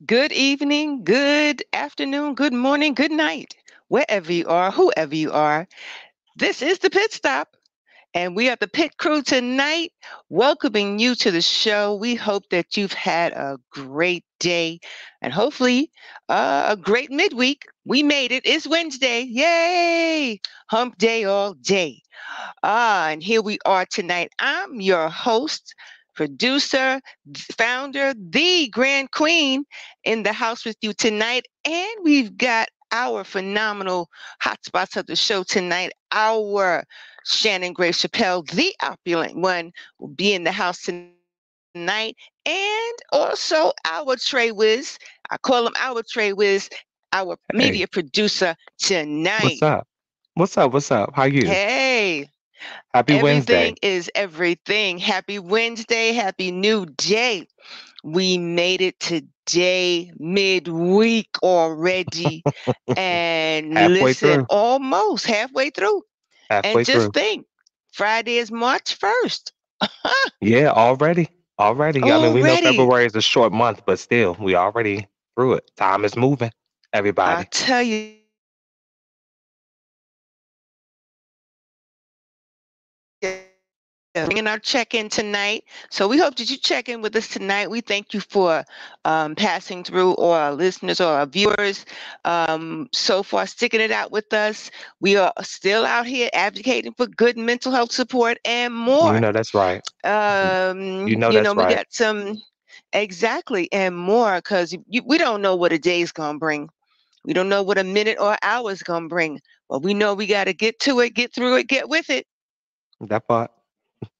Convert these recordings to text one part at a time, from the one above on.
Good evening, good afternoon, good morning, good night, wherever you are, whoever you are. This is the Pit Stop, and we are the Pit Crew tonight, welcoming you to the show. We hope that you've had a great day and hopefully a great midweek. We made it. It's Wednesday. Yay! Hump day all day. And here we are tonight. I'm your host, producer, founder, the Grand Queen in the house with you tonight. And we've got our phenomenal hotspots of the show tonight. Our Shannon Grace Chappelle, the opulent one, will be in the house tonight. And also our Trey Wiz. I call him our Trey Wiz, our media Hey, producer tonight. what's up? What's up? What's up? How you? Hey, Happy everything Wednesday. is everything. Happy Wednesday. Happy new day. We made it today, midweek already. And Halfway listen, through. almost halfway through. And Halfway just through. think, Friday is March 1st. Yeah, already. Already. I mean, we know Already. February is a short month, but still, we already through it. Time is moving. I'll Everybody. tell you, time is moving. Bringing our check-in tonight. So we hope that you check in with us tonight. We thank you for passing through, or our listeners or our viewers, so far sticking it out with us. We are still out here advocating for good mental health support and You more. know that's right. You know that's We right. got some exactly and more because we don't know what a day's gonna bring. We don't know what a minute or hour is gonna bring, but we know we got to get to it, get through it, get with it. That part.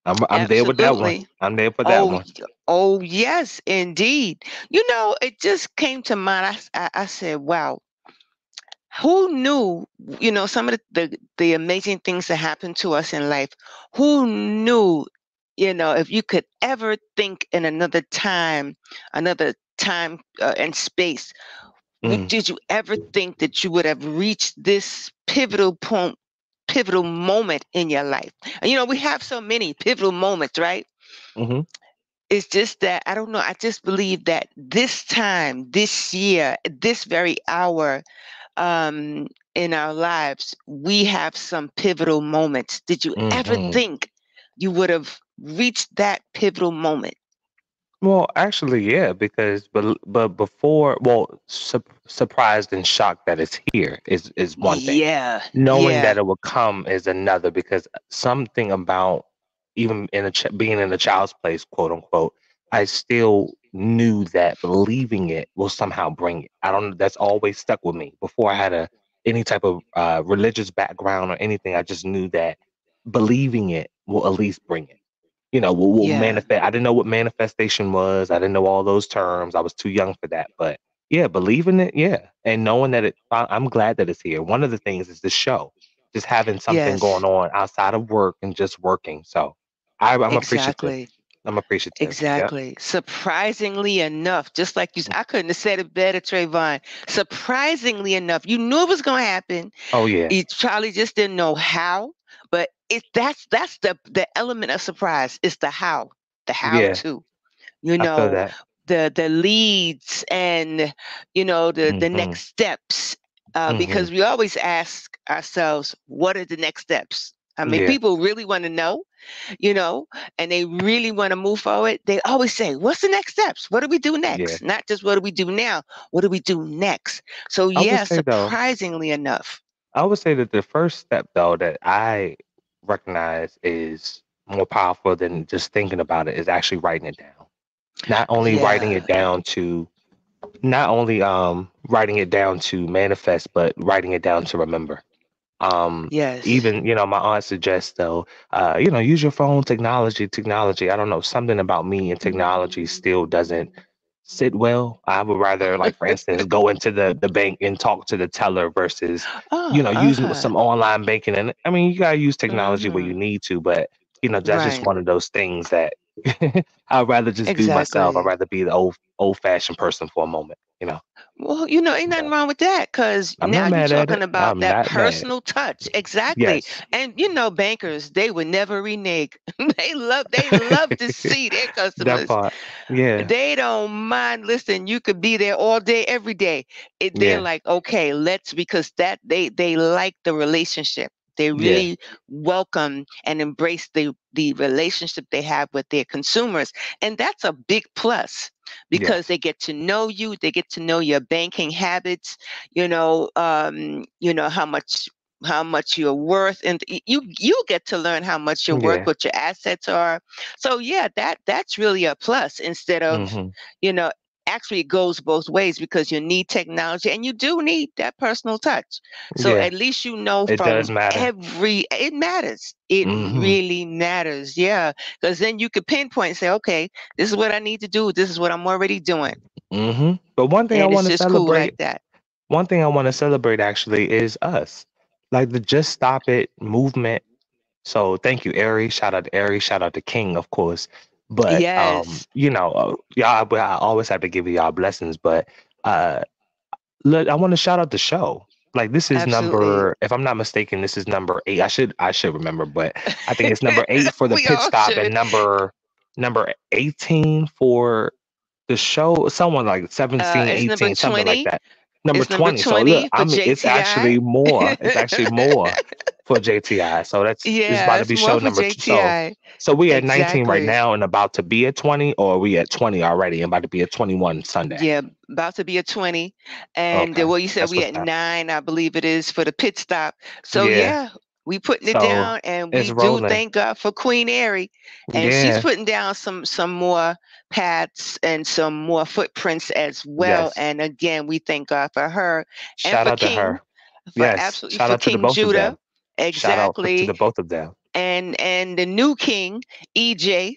I'm there with that one. Absolutely. I'm there for that Oh, one. oh yes, indeed. It just came to mind. I said, wow, who knew, some of the amazing things that happen to us in life? Who knew, if you could ever think in another time and space, Mm, did you ever think that you would have reached this pivotal moment in your life? And we have so many pivotal moments, right? hmm It's just that I don't know. I just believe that this time, this year, this very hour, in our lives, we have some pivotal moments. Did you ever hmm think you would have reached that pivotal moment? Well, actually, yeah, because but before, well, surprised and shocked that it's here is one thing. Yeah, Knowing that yeah, it would come is another, because something about even being in a child's place, quote unquote, I still knew that believing it will somehow bring it. I don't. That's always stuck with me. Before I had any type of religious background or anything, I just knew that believing it will at least bring it. Will yeah. manifest. I didn't know what manifestation was. I didn't know all those terms. I was too young for that. But yeah, believing it, yeah, and knowing that I'm glad that it's here. One of the things is the show, just having something going Yes, on outside of work and just working. So I'm appreciative. exactly. I'm appreciative. Yep. Exactly. Surprisingly enough, just like I couldn't have said it better, Trayvon. Surprisingly enough, you knew it was going to happen. Oh yeah. You probably just didn't know how, but that's the element of surprise. It's the how Yeah. to, you I feel know, that. the leads and the hmm next steps. hmm Because we always ask ourselves, what are the next steps? I mean, Yeah. people really want to know, you know, and they really want to move forward. They always say, what's the next steps? What do we do Yeah. next? Not just what do we do now? What do we do next? So I would yeah, say though. surprisingly enough. I would say that the first step though that I recognize is more powerful than just thinking about it is actually writing it down. Not only writing it Yeah. down to not only writing it down to manifest, but writing it down to remember. Yes. Even my aunt suggests though, use your phone, technology. I don't know, something about me and technology still doesn't sit well. I would rather, like, for instance, go into the bank and talk to the teller versus Oh, using uh-huh. some online banking. And I mean, you gotta use technology where Mm-hmm. you need to, but that's just Right. one of those things that I'd rather just be myself. I'd Exactly. rather be the old fashioned person for a moment, you know. Well, ain't nothing But wrong with that because I'm not now you're mad at talking it. about I'm that not mad. personal touch. Exactly. Yes. And bankers, they would never renege. They love to see their That customers. part. Yeah. They don't mind. Listen, you could be there all day, every day. They're Yeah. like, okay, let's because that they like the relationship. They Yeah. really welcome and embrace the relationship they have with their consumers, and that's a big plus because Yes. they get to know you. They get to know your banking habits. How much you're worth, and you get to learn how much you're worth, Yeah. what your assets are. So yeah, that's really a plus instead of, Hmm. you know, actually it goes both ways because you need technology and you do need that personal touch. So Yeah. at least It from does matter. it matters. It Hmm. really matters. Yeah. Because then you could pinpoint and say, okay, this is what I need to do. This is what I'm already doing. But one thing I And it's want to just cool celebrate, like that. one thing I want to celebrate actually is us. Like the Just Stop It movement. So thank you, Ari. Shout out to Ari. Shout out to King, of course. But Yes, y'all, I always have to give y'all blessings. But uh, look, I want to shout out the show. Like this is absolutely. number, if I'm not mistaken, this is number 8. I should remember, but I think it's number 8 for the We pit all stop and should. number 18 for the show. Someone like 17, It's number 18, something like 20. that. Number It's number 20. So look, 20 for it's JTI. actually more. It's actually more for JTI. So it's about Yeah, to it's be more show for number JTI. so we at 19 right Exactly. now and about to be at 20, or are we at 20 already and about to be at 21 Sunday? Yeah, about to be a 20. And Okay. well, you said That's we what's at up. 9, I believe it is, for the pit stop. So Yeah. yeah, we putting it So down and it's we do rolling. thank God for Queen Airy. And she's Yeah. putting down some more paths and some more footprints as well. Yes. And again, we thank God for her and Shout for out to King, her. Yes. absolutely Shout for out to the King both of Judah. them. Shout out to Exactly. the both of them. And the new king, EJ,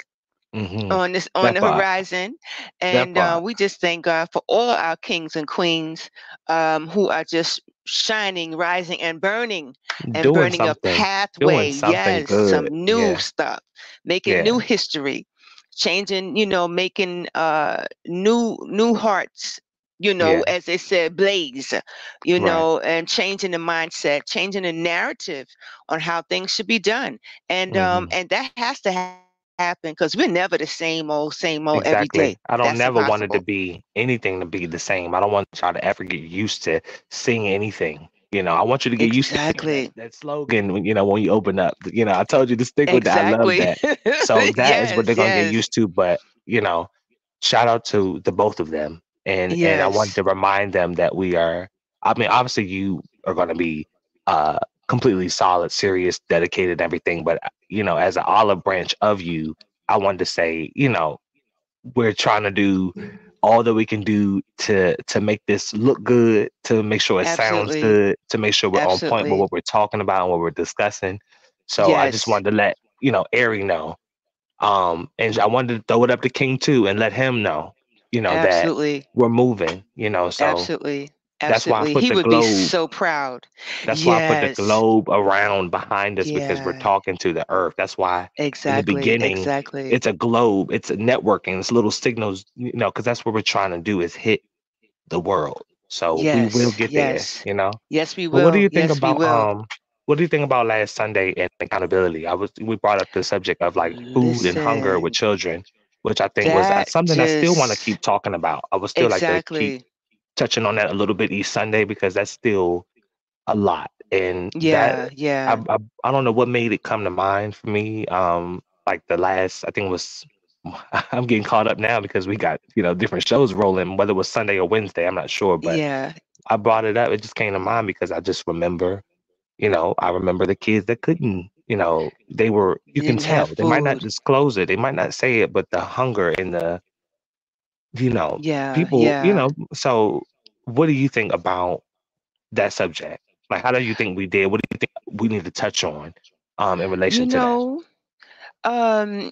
Hmm. on That the part. horizon. That And part. we just thank God for all our kings and queens, who are just shining, rising, and Doing burning a something. pathway. Doing something Yes, good. some new Yeah. stuff, making new Yeah. history, changing, making new hearts. Yeah. As they said, blaze, Right. and changing the mindset, changing the narrative on how things should be done. Hmm. And that has to happen because we're never the same old every day. Exactly. That's I don't never impossible. want it to be anything to be the same. I don't want y'all to ever get used to seeing anything. I want you to get used to hearing Exactly. that slogan when you open up. I told you to stick with that. I love Exactly. that. So that is what they're Yes, gonna get yes, used to. But shout out to the both of them. And I wanted yes. to remind them that we are, I mean, obviously you are gonna be uh completely solid, serious, dedicated, and everything. But as an olive branch of you, I wanted to say, we're trying to do all that we can do to make this look good, to make sure it sounds Absolutely. good, to make sure we're on point with Absolutely. what we're talking about and what we're discussing. So I just Yes. wanted to let Ari know. And I wanted to throw it up to King too and let him know, that Absolutely. we're moving. So Absolutely. that's why I Absolutely. put He the would be globe. so proud. That's why I put the Yes. globe around behind us because we're Yeah. talking to the earth. That's why in the Exactly. beginning Exactly. it's a globe, it's a networking, it's little signals, because that's what we're trying to do is hit the world. So we will Yes. get Yes. there. Yes, we But what do will. you think Yes, we about will. last Sunday and accountability? We brought up the subject of like food and hunger with Listen, children, which I think was that something I still want to just keep talking about. I would still like to keep exactly. touching on that a little bit each Sunday because that's still a lot. And that Yeah, I, yeah, I I don't know what made it come to mind for me. Like the last, I think it was I'm getting caught up now because we got, different shows rolling, whether it was Sunday or Wednesday, I'm not sure, but yeah. I brought it up. It just came to mind because I just remember, I remember the kids that couldn't, you can Didn't have tell. They might not food. disclose it, they might not say it, but the hunger and the, Yeah, people, yeah. so what do you think about that subject? Like, how do you think we did? What do you think we need to touch on in You relation to that? know, um,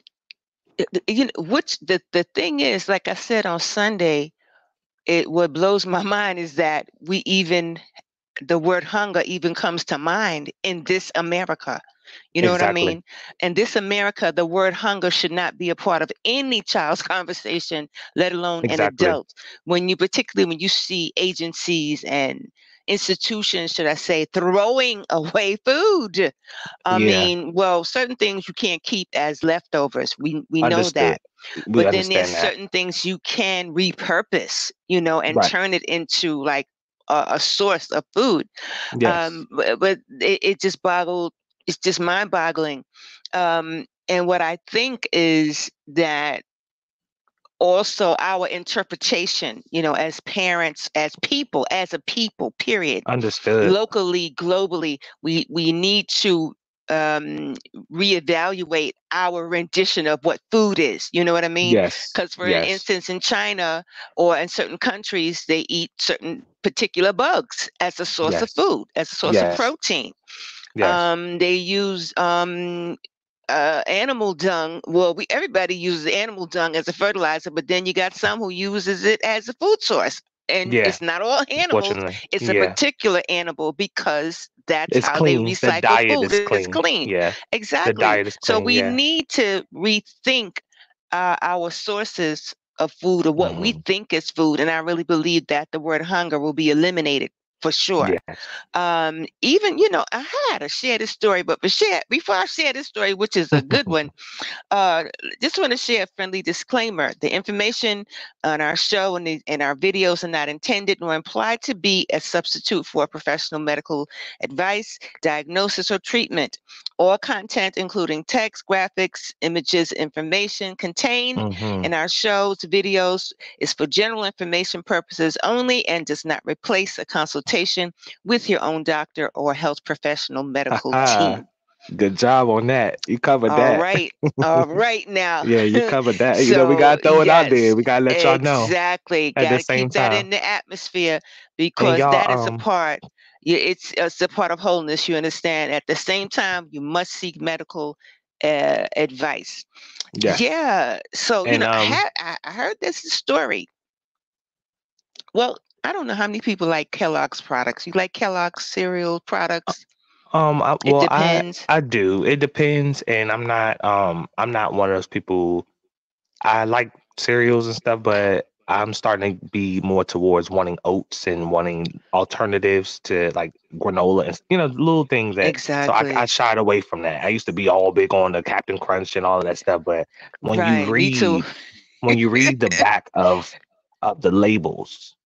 which the thing is, like I said on Sunday, what blows my mind is that we even the word hunger even comes to mind in this America. You know what I Exactly. mean? In this America, the word hunger should not be a part of any child's conversation, let alone an Exactly. adult. Particularly when you see agencies and institutions, should I say, throwing away food. I Yeah. mean, well, certain things you can't keep as leftovers. We know Understood. that. We But then there's understand that. certain things you can repurpose, and Right. turn it into like a source of food. Yes. But it just boggled. It's just mind-boggling. And what I think is that also our interpretation, as parents, as people, as a people, period, Understood. locally, globally, we need to um, reevaluate our rendition of what food is. You know what I mean? Yes. Because, for Yes. instance, in China or in certain countries, they eat certain particular bugs as a source of Yes. food, as a source of Yes. protein. Yes. They use animal dung. Well, everybody uses animal dung as a fertilizer, but then you got some who uses it as a food source. And Yeah. it's not all animals, Fortunately. it's a Yeah. particular animal because that's It's how they clean. The recycle diet food. is It's clean. clean. Yeah. The Exactly. diet is So clean. we Yeah. need to rethink our sources of food, or what we Hmm. think is food. And I really believe that the word hunger will be eliminated for sure. Yes. Even, I had to share this story, but before I share this story, which is a good one, uh, just want to share a friendly disclaimer. The information on our show and our videos are not intended nor implied to be a substitute for professional medical advice, diagnosis, or treatment. All content, including text, graphics, images, information contained Hmm. in our shows, videos, is for general information purposes only and does not replace a consultation with your own doctor or health professional medical team. Good job on that. You covered All that. right. All right now. Yeah, you covered that. We So, gotta throw it out there. yes, We gotta let y'all know exactly. at Got the to same keep that time. in the atmosphere And because y'all, that is a part. Yeah, it's a part of wholeness. You understand. At the same time, you must seek medical advice. yes. Yeah. So, And I heard this story. Well, I don't know how many people like Kellogg's products. You like Kellogg's cereal products? It well, depends. I do. It depends, and I'm not one of those people. I like cereals and stuff, but I'm starting to be more towards wanting oats and wanting alternatives to like granola and little things that. So I Exactly. shied away from that. I used to be all big on the Captain Crunch and all of that stuff, but when you Right. Me too. read the back of the labels,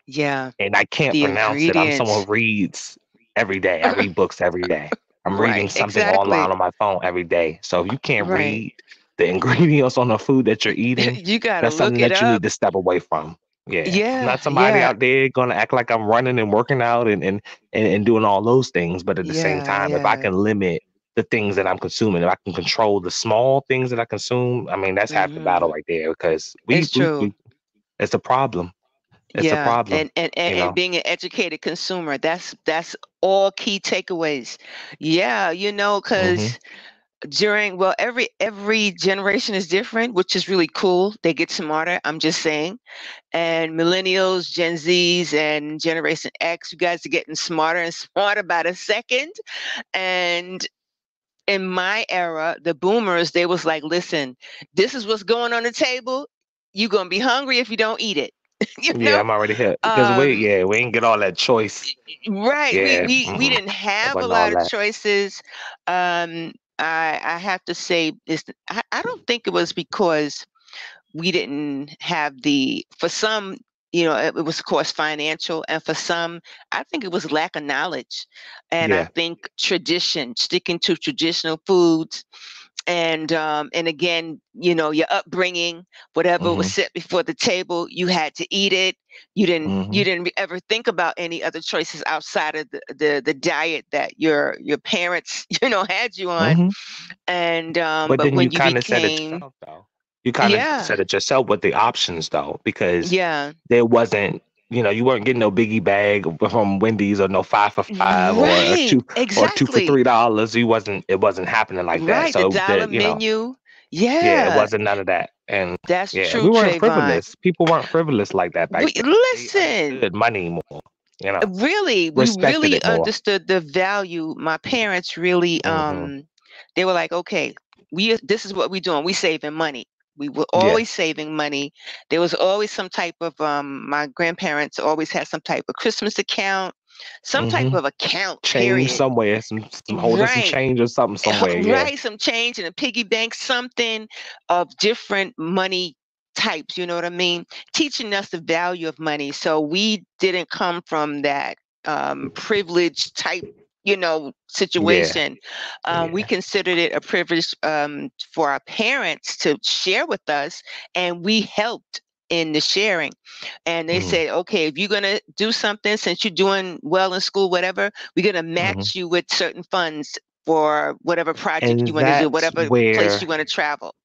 Yeah. and I can't The pronounce it. I'm someone ingredients. who reads every day. I read books every day. I'm Right, reading something online exactly. on my phone every day. So if you can't Right. read the ingredients on the food that you're eating, You got to that's something look it that you need up. to step away from. Yeah. I'm Yeah, not somebody yeah, out there gonna act like I'm running and working out and doing all those things. But at the same yeah, time, if I yeah. can limit the things that I'm consuming, if I can control the small things that I consume, I mean that's half the battle Hmm. right there because It's true. we it's a problem. It's a Yeah, problem, and being an educated consumer, that's all key takeaways. Yeah, Hmm. because every generation is different, which is really cool. They get smarter. I'm just saying. And millennials, Gen Zs, and Generation X, you guys are getting smarter and smarter by the second. And in my era, the boomers, they was like, listen, this is what's going on the table. You're gonna be hungry if you don't eat it. you Yeah, know? I'm already hit because Um, we ain't get all that choice. right. We Yeah, we we didn't it have a wasn't all lot of that. choices. I have to say this. I don't think it was because we didn't have for some, it was of course financial, and for some, I think it was lack of knowledge. And I Yeah. think tradition, sticking to traditional foods, and again, your upbringing, whatever was Hmm. set before the table, you had to eat it. You didn't ever think about any other choices outside of the diet that your parents had you on. Hmm. And But but then you when you kind of said it became, yourself, though. You kind of yeah, said it yourself with the options, though, because yeah, there wasn't, you weren't getting no biggie bag from Wendy's or no 5 for $5 or a right, two for exactly. $3. It wasn't happening like that. Right, the So dollar that, menu. yeah, it Yeah, wasn't none of that. And that's yeah, true, we weren't Trayvon. frivolous. People weren't frivolous like that back then. They Listen, understood money more. You know, Really, we respected really it more. understood the value. My parents really, Hmm. they were like, okay, this is what we're doing. We saving money. We were Yeah. always saving money. There was always some type of, my grandparents always had some type of Christmas account, some type Hmm. of account, Change period. somewhere, some holding some Right. change or something somewhere. Yeah. Right, some change in a piggy bank, something of different money types, you know what I mean? Teaching us the value of money. So we didn't come from that privileged type, Yeah. situation. We Yeah. considered it a privilege for our parents to share with us, and we helped in the sharing. And they Mm-hmm. said, okay, if you're going to do something, since you're doing well in school, whatever, we're going to Hmm. match you with certain funds for whatever project you And want to do, whatever place you want to travel.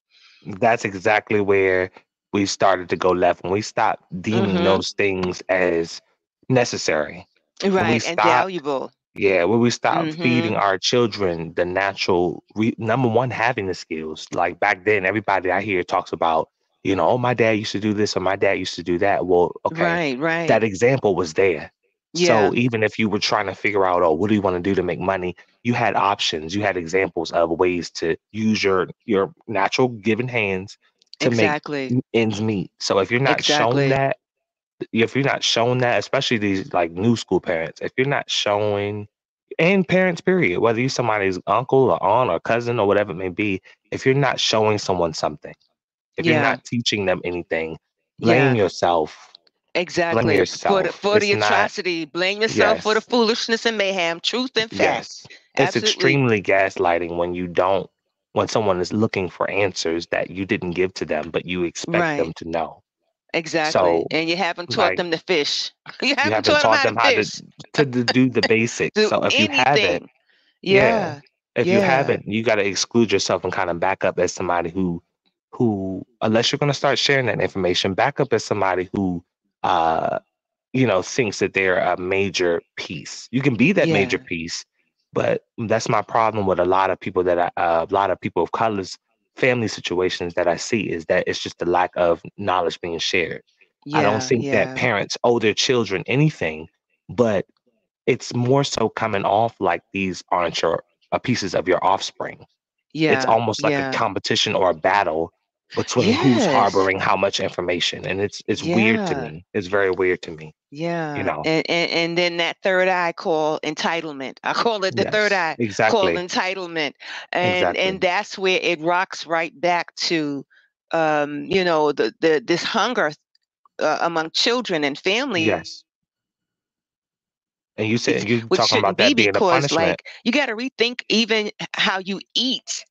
that's exactly where we started to go left when we stopped deeming Hmm. those things as necessary. When we Right. And stopped, valuable. yeah, when we stopped Hmm. feeding our children the natural, number one, having the skills. Like back then, everybody I hear talks about, oh, my dad used to do this or my dad used to do that. Well, okay, Right. Right. that example was there. Yeah. So even if you were trying to figure out, oh, what do you want to do to make money? You had options. You had examples of ways to use your natural given hands to make Exactly. ends meet. So Exactly. if you're not shown that, especially these like new school parents, if you're not showing, and parents, period, whether you're somebody's uncle or aunt or cousin or whatever it may be, if you're not showing someone something, if you're Yeah. not teaching them anything, blame Yeah. yourself. Blame Exactly. yourself. For the It's not, atrocity, blame yourself for the yes, foolishness and mayhem. Truth and fact. yes. It's Absolutely. extremely gaslighting when when someone is looking for answers that you didn't give to them, but you expect them Right. to know. Exactly. So, And you haven't taught like, them to fish. You you haven't haven't taught them taught how to them how to fish. do the basics. Do So if you haven't, anything. yeah, Yeah. if you Yeah. haven't, you got to exclude yourself and kind of back up as somebody who, unless you're going to start sharing that information, back up as somebody who, uh, thinks that they're a major piece. You can be that major Yeah. piece, but that's my problem with a lot of people a lot of people of color's family situations that I see is that it's just the lack of knowledge being shared. I don't Yeah. think that Yeah. parents owe their children anything, but it's more so coming off like these aren't your pieces of your offspring. It's Yeah. almost like a Yeah. competition or a battle between who's Yes. harboring how much information, and it's weird to Yeah. me. It's very weird to me. You Yeah. know. And then that third eye call entitlement. I call it the third Yes. eye called Exactly. entitlement. And Exactly. that's where it rocks right back to the this hunger among children and families, Yes. And you said which you shouldn't talking be about that being a because like punishment. you got to rethink even how you eat.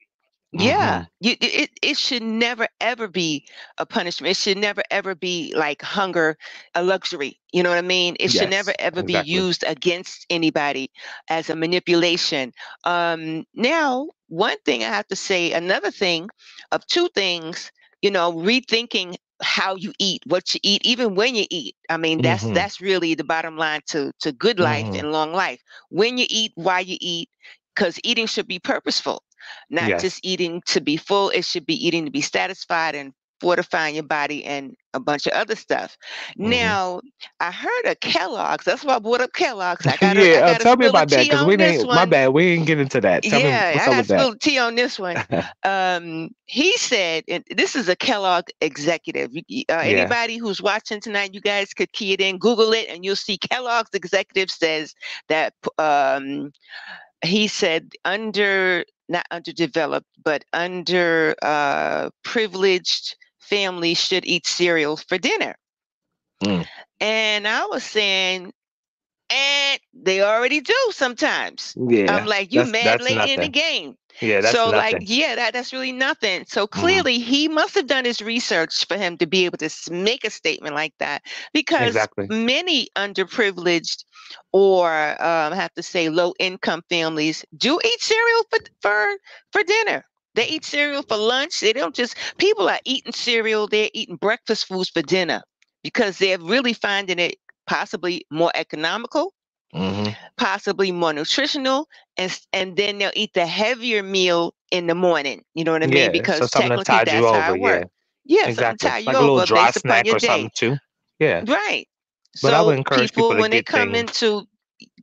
Yeah, Hmm. it should never ever be a punishment. It should never ever be like hunger, a luxury. You know what I mean? It should never Yes. ever be Exactly. used against anybody as a manipulation. Now, one thing I have to say, another thing of two things, rethinking how you eat, what you eat, even when you eat. I mean, that's Hmm. that's really the bottom line to good life Hmm. and long life. When you eat, why you eat, because eating should be purposeful, not just Yes. eating to be full. It should be eating to be satisfied and fortifying your body and a bunch of other stuff. Hmm. Now, I heard of Kellogg's. That's why I brought up Kellogg's. I gotta Yeah. I gotta Tell me spill the about that tea because we on this didn't. My one. bad. We didn't get into that. Tell me Yeah, what's I up gotta with that. spill the tea on this one. He said, and this is a Kellogg executive. Yeah. Anybody who's watching tonight, you guys could key it in, Google it, and you'll see Kellogg's executive says that he said under not underdeveloped but under privileged families should eat cereal for dinner. Mm. And I was saying, and they already do sometimes. I'm Yeah. like, you mad That's late in the nothing. game. Yeah. That's So like, nothing. yeah, that's really nothing. So Hmm. clearly he must have done his research for him to be able to make a statement like that, because Exactly. many underprivileged or I have to say low income families do eat cereal for dinner. They eat cereal for lunch. They don't just People are eating cereal, they're eating breakfast foods for dinner because they're really finding it possibly more economical, Hmm. possibly more nutritional, and then they'll eat the heavier meal in the morning. You know what I mean? Yeah. So Because something to technically tide you that's how over. it Yeah. works. Yeah, something Exactly. tie you Like a little over dry based upon snack your or something day. too. Yeah. Right. But I would So encourage people people, to when they get come things. into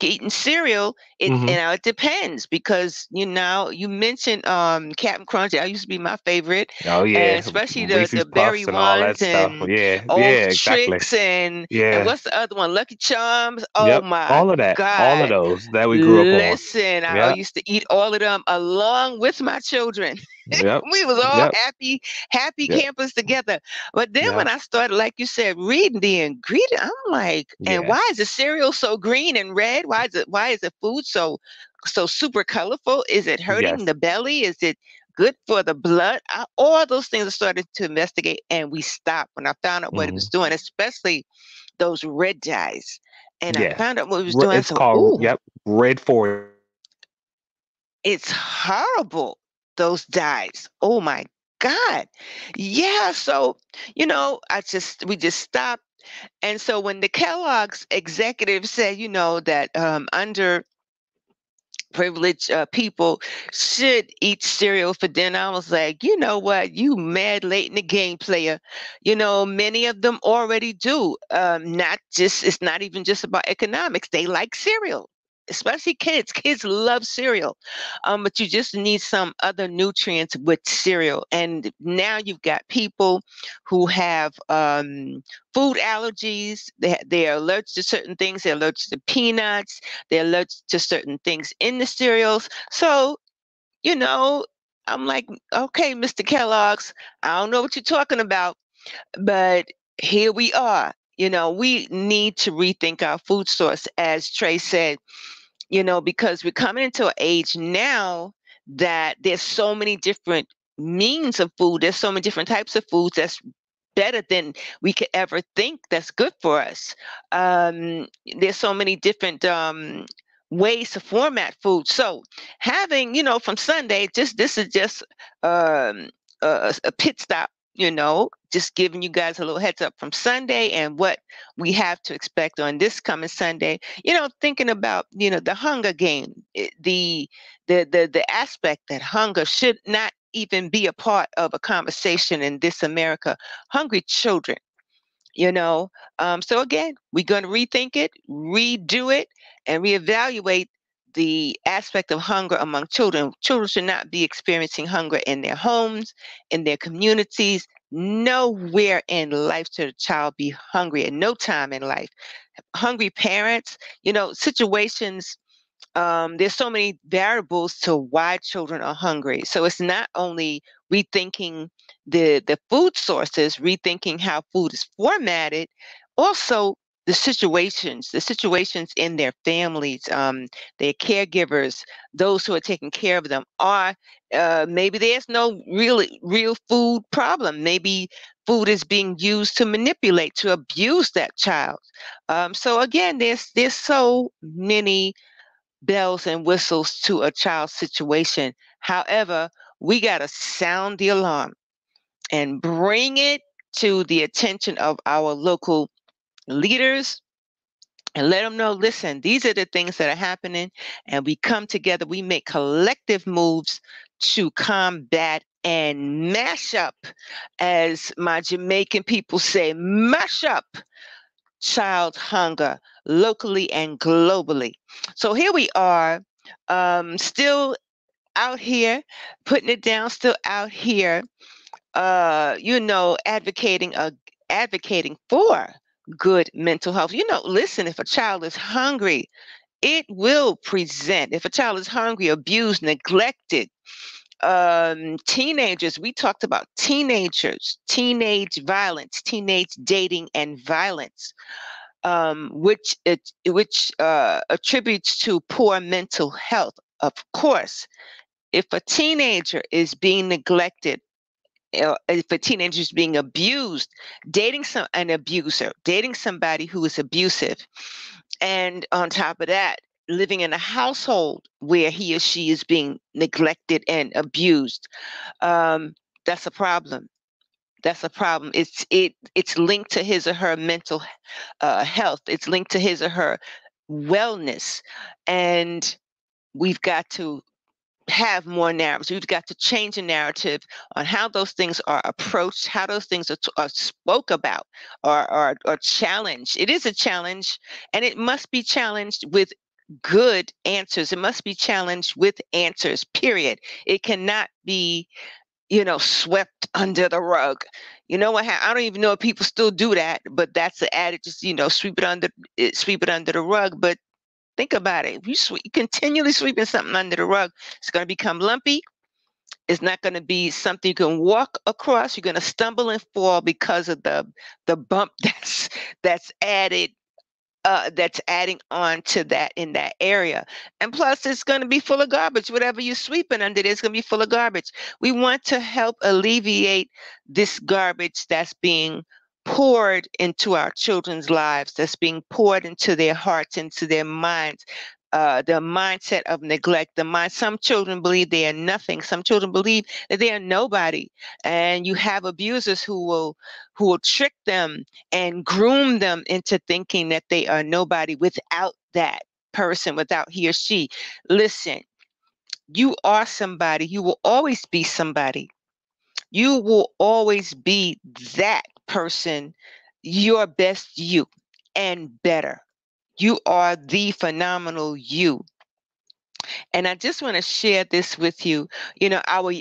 eating cereal, Hmm. it depends, because you mentioned Captain Crunch. That used to be my favorite, Oh and yeah, especially the Reese's berry Puffs and all that ones, stuff. and Yeah, all yeah, exactly. tricks, and Yeah, what's the other one? Lucky Charms. Oh yep, my all of that, all of God. those that we grew up on. Listen, I Yep, used to eat all of them along with my children. yep, We was all yep, happy yep, campers together. But then when yep, I started, like you said, reading the ingredient, I'm like, and yeah. why is the cereal so green and red? Why is the food so super colorful? Is it hurting Yes. the belly? Is it good for the blood? All those things I started to investigate, and we stopped when I found out what it was Hmm. doing, especially those red dyes. And I Yes. found out what it was doing. I It's said, called, "Ooh, yep, red forest. it's horrible, those dyes. Oh my God." Yeah. So, we just stopped. And so when the Kellogg's executive said, that underprivileged people should eat cereal for dinner, I was like, you know what? You mad late in the game, player. Many of them already do. It's not even just about economics. They like cereal. Especially kids. Kids love cereal. But you just need some other nutrients with cereal. And now you've got people who have food allergies. They're allergic to certain things. They're allergic to peanuts. They're allergic to certain things in the cereals. So, you know, I'm like, okay, Mr. Kellogg's, I don't know what you're talking about, but here we are. We need to rethink our food source, as Trey said, because we're coming into an age now that there's so many different means of food. There's so many different types of foods that's better than we could ever think that's good for us. There's so many different ways to format food. So having, from Sunday, just this is just um, a pit stop. Just giving you guys a little heads up from Sunday and what we have to expect on this coming Sunday. Thinking about the hunger game, the aspect that hunger should not even be a part of a conversation in this America. Hungry children, you know. So again, we're going to rethink it, redo it, and reevaluate the aspect of hunger among children. Children should not be experiencing hunger in their homes, in their communities. Nowhere in life should a child be hungry at no time in life. Hungry parents, situations, there's so many variables to why children are hungry. So it's not only rethinking the food sources, rethinking how food is formatted, also the situations in their families, their caregivers, those who are taking care of them are maybe there's no real food problem. Maybe food is being used to manipulate, to abuse that child. So again, there's so many bells and whistles to a child's situation. However, we got to sound the alarm and bring it to the attention of our local leaders and let them know, listen, these are the things that are happening, and we come together, we make collective moves to combat and mash up, as my Jamaican people say, mash up child hunger locally and globally. So here we are, still out here, putting it down, still out here, advocating for good mental health. Listen, if a child is hungry, it will present. If a child is hungry, abused, neglected, teenagers, we talked about teenagers, teenage violence, teenage dating and violence, which attributes to poor mental health. Of course, if a teenager is being neglected, if a teenager is being abused, dating an abuser, dating somebody who is abusive, and on top of that, living in a household where he or she is being neglected and abused, um, that's a problem. That's a problem. It's linked to his or her mental health. It's linked to his or her wellness, and we've got to have more narratives. We've got to change the narrative on how those things are approached, how those things are spoke about, or challenged. It is a challenge, and it must be challenged with good answers. It must be challenged with answers, period. It cannot be, swept under the rug. You know what? I don't even know if people still do that, but that's the adage, just, sweep it under the rug. But think about it. If you continually sweeping something under the rug, it's going to become lumpy. It's not going to be something you can walk across. You're going to stumble and fall because of the bump that's added, that's adding on to that in that area. And plus, it's going to be full of garbage. Whatever you're sweeping under there is going to be full of garbage. We want to help alleviate this garbage that's being poured into our children's lives, that's being poured into their hearts, into their minds. The mindset of neglect, some children believe they are nothing. Some children believe that they are nobody. And you have abusers who will trick them and groom them into thinking that they are nobody without that person, without he or she. Listen, you are somebody. You will always be somebody. You will always be that person, your best you and better. You are the phenomenal you. And I just want to share this with you. Our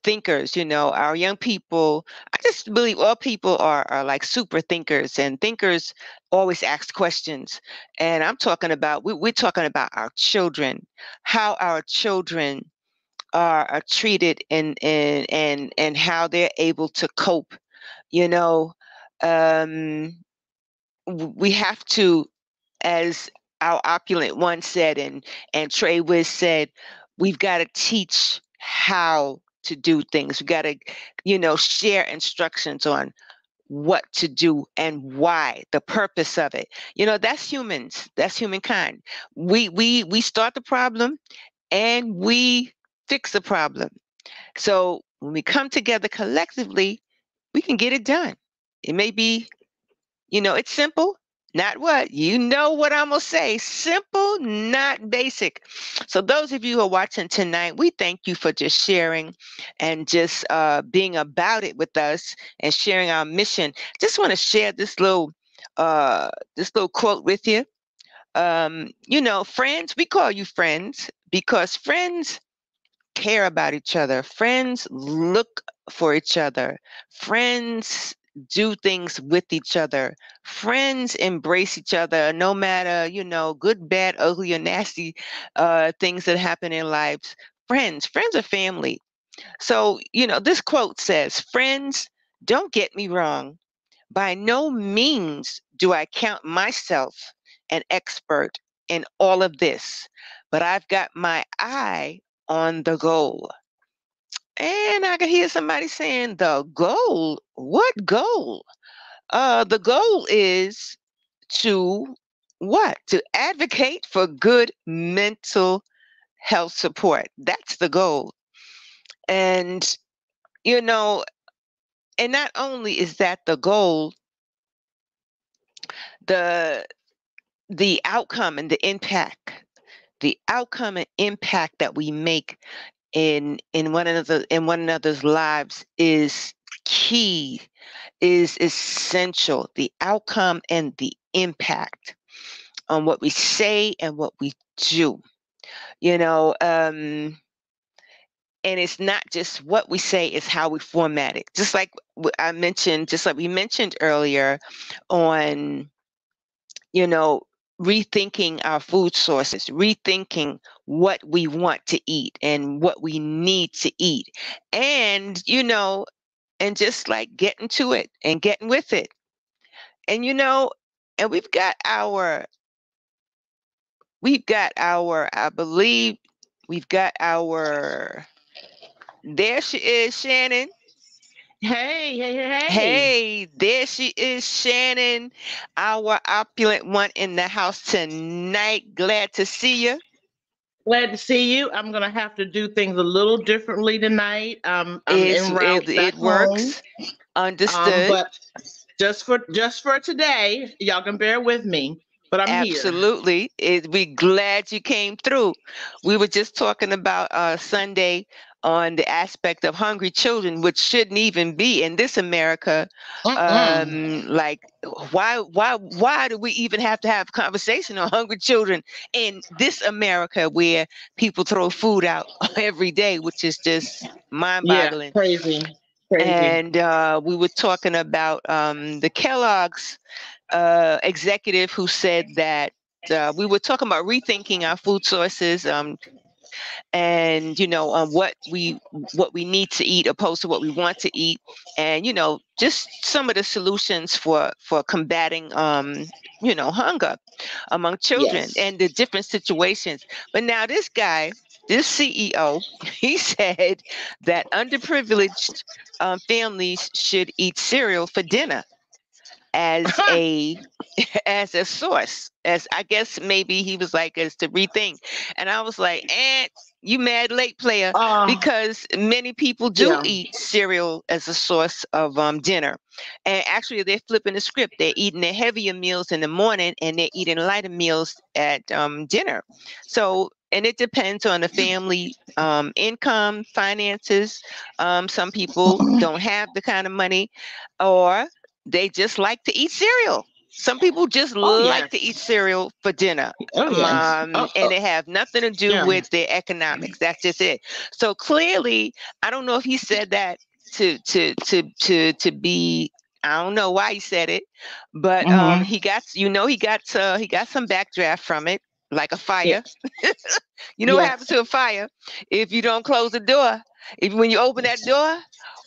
thinkers, our young people. I just believe all people are like super thinkers, and thinkers always ask questions. And I'm talking about we're talking about our children, how our children are treated, and how they're able to cope. You know, um, we have to, as our opulent one said, and Trey Wiz said, we've got to teach how to do things. We got to, share instructions on what to do and why, the purpose of it. That's humans. That's humankind. We start the problem and we fix the problem. So when we come together collectively, we can get it done. It may be, it's simple, not what? You know what I'm going to say. Simple, not basic. So those of you who are watching tonight, we thank you for just sharing and just being about it with us and sharing our mission. Just want to share this little quote with you. Friends, we call you friends because friends care about each other. Friends look for each other. Friends do things with each other. Friends embrace each other no matter, good, bad, ugly, or nasty things that happen in lives. Friends are family. So, this quote says, friends, don't get me wrong. By no means do I count myself an expert in all of this, but I've got my eye on the goal. And I can hear somebody saying, the goal? What goal? The goal is to what? To advocate for good mental health support. That's the goal. And, you know, and not only is that the goal, the the outcome and the outcome and impact that we make in one another's lives is key, is essential. The outcome and the impact on what we say and what we do. You know, and it's not just what we say, it's how we format it. Just like just like we mentioned earlier on, you know, rethinking our food sources, rethinking what we want to eat and what we need to eat. And, and just like getting to it and getting with it. And, and I believe we've got our, there she is, Shannon. Hey, hey, hey. Hey, there she is, Shannon, our opulent one in the house tonight. Glad to see you. Glad to see you. I'm gonna have to do things a little differently tonight. I'm en route It back home. works. Understood. But just for today, y'all can bear with me. but I'm here. Absolutely. We glad you came through. We were just talking about Sunday on the aspect of hungry children, which shouldn't even be in this America. Mm-mm. Like, why do we even have to have a conversation on hungry children in this America where people throw food out every day, which is just Yeah, mind-boggling. crazy, crazy. And we were talking about the Kellogg's executive who said that we were talking about rethinking our food sources, and what we need to eat opposed to what we want to eat, and just some of the solutions for combating hunger among children Yes. and the different situations. But now this CEO, he said that underprivileged families should eat cereal for dinner as a as a source, as I guess maybe he was like as to rethink. And I was like, you mad late player, uh, because many people do yeah. eat cereal as a source of dinner. And actually they're flipping the script. They're eating their heavier meals in the morning and they're eating lighter meals at dinner. So, and it depends on the family income, finances. Some people don't have the kind of money, or they just like to eat cereal. Some people just Oh like to eat yes. cereal for dinner. Oh yes. And it have nothing to do Yeah. with their economics. That's just it. So clearly, I don't know if he said that to be. I don't know why he said it, but Mm-hmm. he got some backdraft from it, like a Yeah. fire. You know what happens Yes. to a fire if you don't close the door? If when you open that door,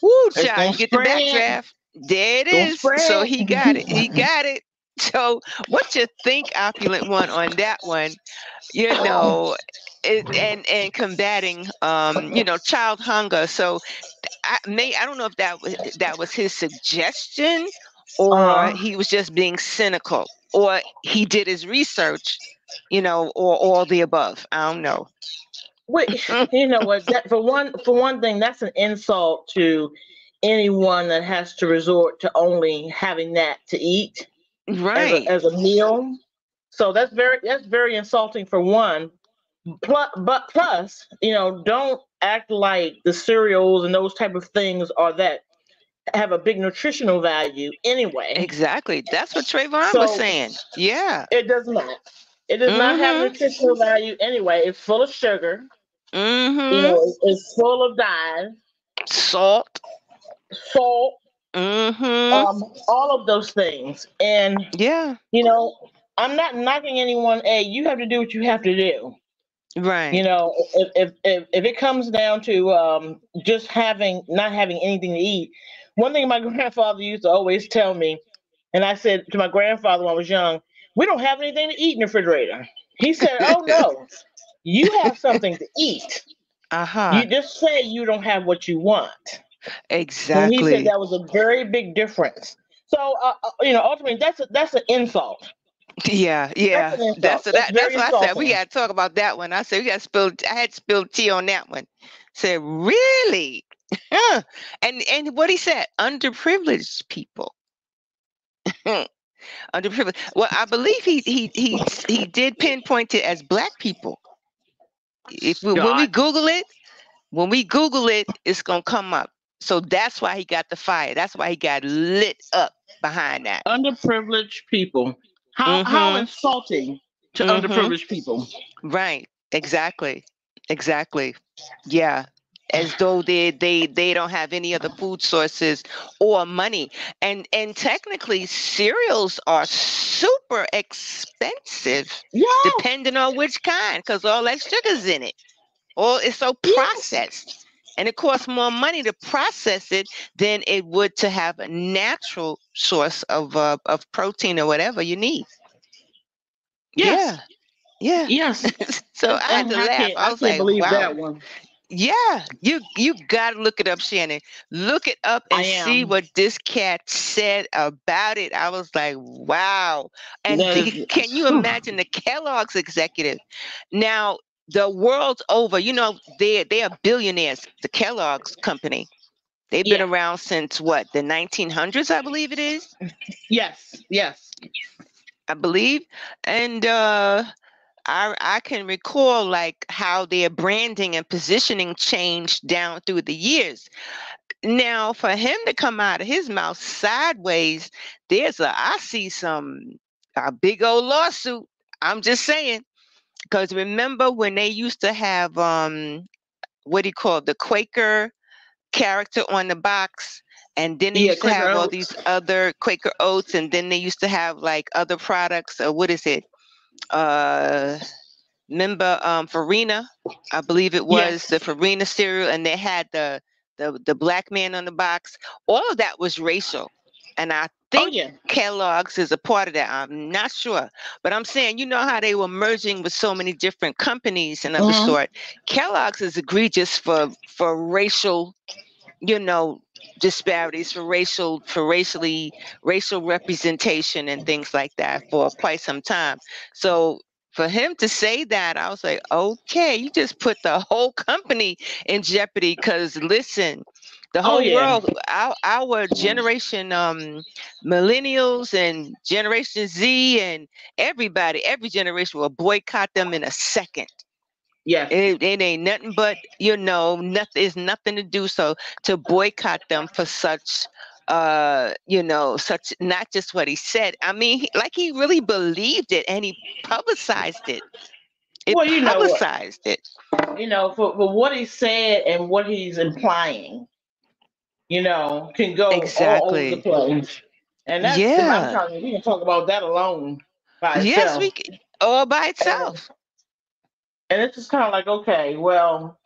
whoo, It's child, gonna you get the spread. backdraft. There it Gonna is. So spread. he got it. He got it. So what you think, opulent one, on that one? You know, and combating child hunger. So I don't know if that was his suggestion, or Uh-huh. he was just being cynical, or he did his research, or all the above. I don't know. Wait, you know what? That for one thing, that's an insult to anyone that has to resort to only having that to eat as a Right. as a meal. So that's very insulting for one. Plus, don't act like the cereals and those type of things are that have a big nutritional value anyway. Exactly. That's what Trayvon was So saying. Yeah. it does not. It does not have Mm-hmm. nutritional value anyway. It's full of sugar. Mm-hmm. It's full of dyes, Salt. salt, Mm-hmm. all of those things. And Yeah. you know, I'm not knocking anyone. Hey, you have to do what you have to do. Right. If it comes down to just having not having anything to eat, one thing my grandfather used to always tell me, and I said to my grandfather when I was young, we don't have anything to eat in the refrigerator. He said, "Oh no, you have something to eat. Uh-huh. You just say you don't have what you want." And he said Exactly. that was a very big difference. So ultimately, that's an insult. Yeah, That's yeah. an insult. That's That's very what I said. We insulting. gotta talk about that one. I said we gotta spill I had spilled tea on that one. Said, really? Huh. And what he said, underprivileged people. Underprivileged. Well, I believe he did pinpoint it as black people. If we, God, when we Google it, it's gonna come up. So that's why he got the fire. That's why he got lit up behind that. underprivileged people. How Mm-hmm. insulting to Mm-hmm. underprivileged people. Right. Exactly. Exactly. Yeah. As though they don't have any other food sources or money. And technically cereals are super expensive Yes, depending on which kind, because all that sugar's in it. Or it's so yes, processed. And it costs more money to process it than it would to have a natural source of protein or whatever you need. yes, Yeah. Yeah. yes. So I had to I laugh. can't I I was can't like, believe wow. that one. Yeah, you got to look it up, Shannon. Look it up I and see am. what this cat said about it. I was like, wow. And That can is. you imagine the Kellogg's executive? Now, the world over, they are billionaires, the Kellogg's company. They've been Yeah. around since what, the 1900s, I believe it is. Yes. Yes. I believe. And I can recall like how their branding and positioning changed down through the years. Now, for him to come out of his mouth sideways, I see a big old lawsuit. I'm just saying, because remember when they used to have what do you call it, the Quaker character on the box, and then they Yeah, used to Quaker have all Oats. these other Quaker oats, and then they used to have like other products, or what is it? Uh, Remember Farina? I believe it was Yes. the Farina cereal, and they had the black man on the box. All of that was racial, and I Oh think yeah. Kellogg's is a part of that. I'm not sure, but I'm saying, you know how they were merging with so many different companies and of the Hmm. sort. Kellogg's is egregious for racial, you know, disparities, for racial representation and things like that for quite some time. So for him to say that, I was like, okay, you just put the whole company in jeopardy. Because listen, the Oh whole yeah. world, our generation, millennials and Generation Z, and every generation will boycott them in a second. Yes. It ain't nothing but, nothing is nothing to do so to boycott them for such, such, not just what he said. I mean, like he really believed it, and he publicized it. It Well, publicized it. for what he said and what he's implying, can go all over the Exactly. place. And I'm Yeah. telling you, we can talk about that alone by Yes, itself. all by And itself. and it's just kind of like, okay, well,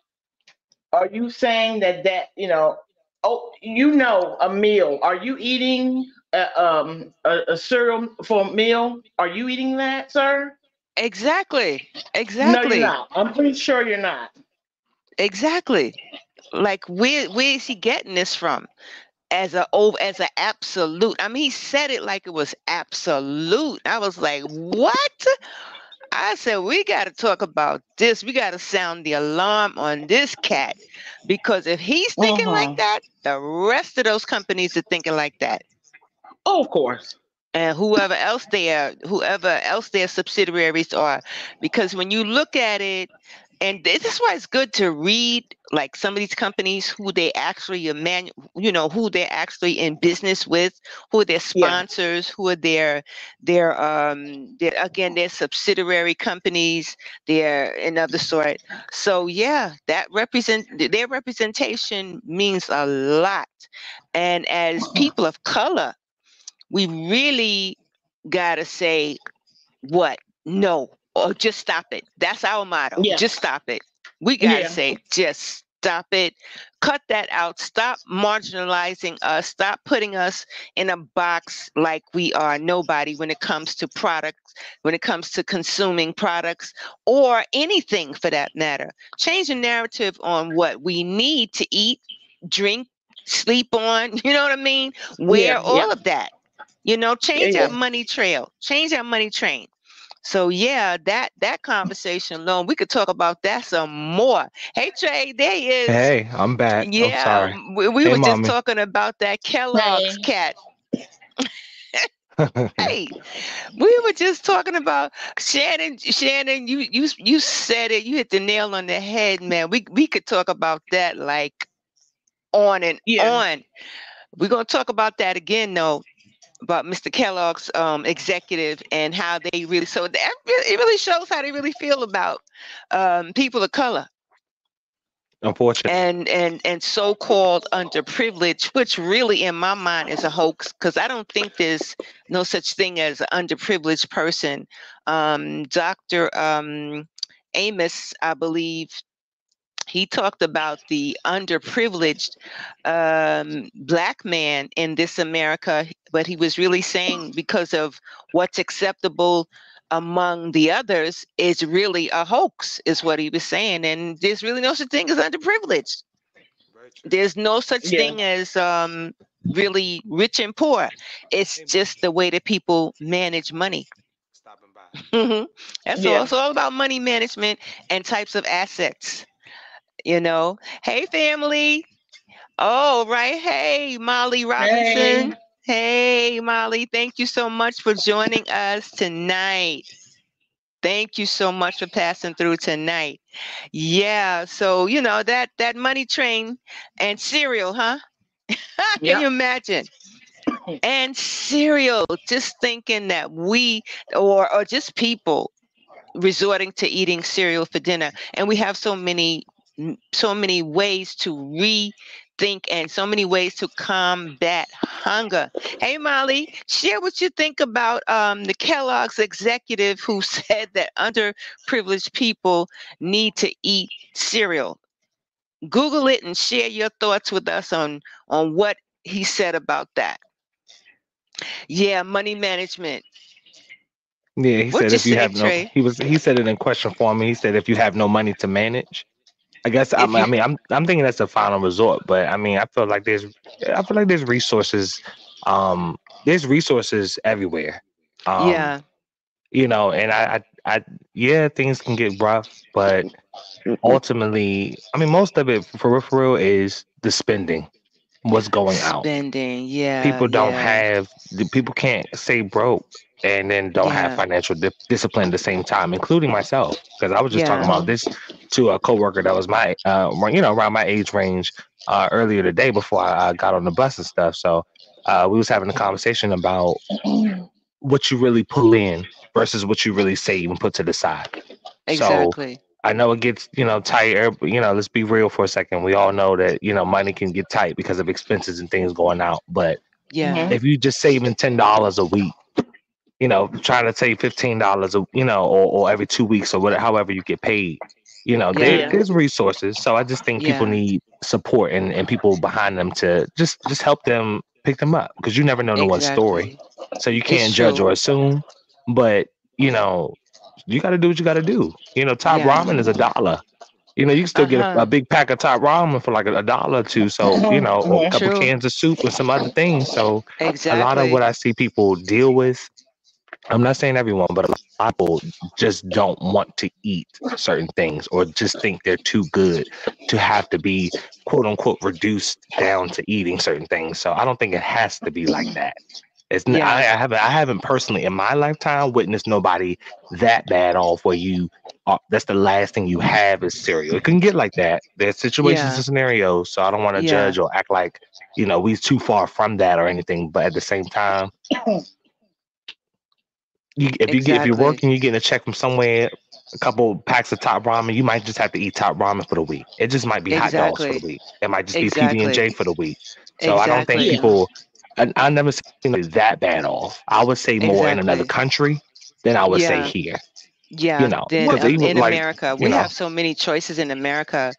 are you saying oh, a meal? Are you eating a cereal for a meal? Are you eating that, sir? Exactly. No, you're Exactly. not. I'm pretty sure you're not. Exactly. Like where is he getting this from? As a absolute. I mean, he said it like it was absolute. I was like, what? I said, we got to talk about this. We got to sound the alarm on this cat, because if he's thinking like Mm-hmm. that, the rest of those companies are thinking like that. Oh, of course. And whoever else their subsidiaries are. Because when you look at it, and this is why it's good to read like some of these companies, who they're actually in business with, who are their Yeah. sponsors, who are their subsidiary companies, their and of the sort. So yeah, their representation means a lot. And as people of color, we really gotta say, what? No, or just stop it. That's our motto. Yeah. Just stop it. We gotta Yeah. say, just stop it. Cut that out. Stop marginalizing us. Stop putting us in a box like we are nobody when it comes to products, when it comes to consuming products, or anything for that matter. Change the narrative on what we need to eat, drink, sleep on, you know what I mean? Yeah. Wear, Yeah. all of that. Change our Yeah. money trail, change our money train. So yeah, that conversation alone, we could talk about that some more. Hey Trey, there he is. Hey, I'm back. I'm Yeah, sorry. we Hey, were just mommy. talking about that Kellogg's Hey. cat. Hey, we were just talking about Shannon. Shannon, you said it. You hit the nail on the head, man. We could talk about that like on and Yeah. on. We're gonna talk about that again, though, about Mr. Kellogg's executive and how they really, so that it really shows how they really feel about people of color, Unfortunately. and so-called underprivileged, which really in my mind is a hoax, because I don't think there's no such thing as an underprivileged person. Dr. Amos, I believe, he talked about the underprivileged black man in this America, but he was really saying because of what's acceptable among the others is really a hoax, is what he was saying. And there's really no such thing as underprivileged. Very true. There's no such Yeah. thing as really rich and poor. It's Hey, just mommy. the way that people manage money. Stopping by. That's all. Yeah. It's all about money management and types of assets. Hey, family. Oh, right. Hey, Molly Hey. Robinson. Hey, Molly, thank you so much for joining us tonight. Thank you so much for passing through tonight. Yeah, so that money train and cereal, huh? Can Yep. you imagine? And cereal, just thinking that we or just people resorting to eating cereal for dinner, and we have so many ways to rethink and so many ways to combat hunger. Hey, Molly, share what you think about the Kellogg's executive who said that underprivileged people need to eat cereal. Google it and share your thoughts with us on what he said about that. Yeah, money management. Yeah, he What said you if you say, have no, Trey? he said it in question form. He said if you have no money to manage, I guess If you I'm thinking that's a final resort. But I mean, I feel like there's resources everywhere. Um, Yeah, and I yeah, things can get rough, but ultimately, I mean, most of it for real is the spending, what's going out. spending. Yeah, People don't yeah, have the people can't say broke and then don't have yeah, financial discipline at the same time, including myself. Because I was just talking yeah. about this to a coworker that was my around my age range earlier today before I got on the bus and stuff. So we was having a conversation about what you really pull in versus what you really save and put to the side. So Exactly. I know it gets, tight. Let's be real for a second. We all know that, money can get tight because of expenses and things going out. But Yeah, if you just saving $10 a week, trying to save $15, or every 2 weeks or whatever, however you get paid, yeah, Yeah. there's resources. So I just think people yeah. need support and people behind them to just help them pick them up because you never know no one's story. Exactly. So you It's can't judge true. or assume, but you got to do what you got to do. Top Yeah. ramen is $1. You can still get a Uh-huh. big pack of top ramen for like a dollar or two. So, or a couple True. cans of soup and some other things. So a lot of Exactly. what I see people deal with, I'm not saying everyone, but a lot of people just don't want to eat certain things or just think they're too good to have to be quote unquote reduced down to eating certain things. So I don't think it has to be like that. Yeah. I haven't personally in my lifetime witnessed nobody that bad off where that's the last thing you have is cereal. It can get like that. There's situations Yeah. and scenarios, so I don't want to Yeah. judge or act like we too far from that or anything. But at the same time, if you're Exactly. working, you're getting a check from somewhere, a couple packs of top ramen, you might just have to eat top ramen for the week. It just might be hot dogs for the Exactly. week. It might just be PB and Exactly. J for the week. So I don't think Exactly. Yeah. people. And I never seen it that bad off. I would say more in another Exactly. country than I would say Yeah. here. Yeah. Then Because even in like America, you we know, have so many choices in America.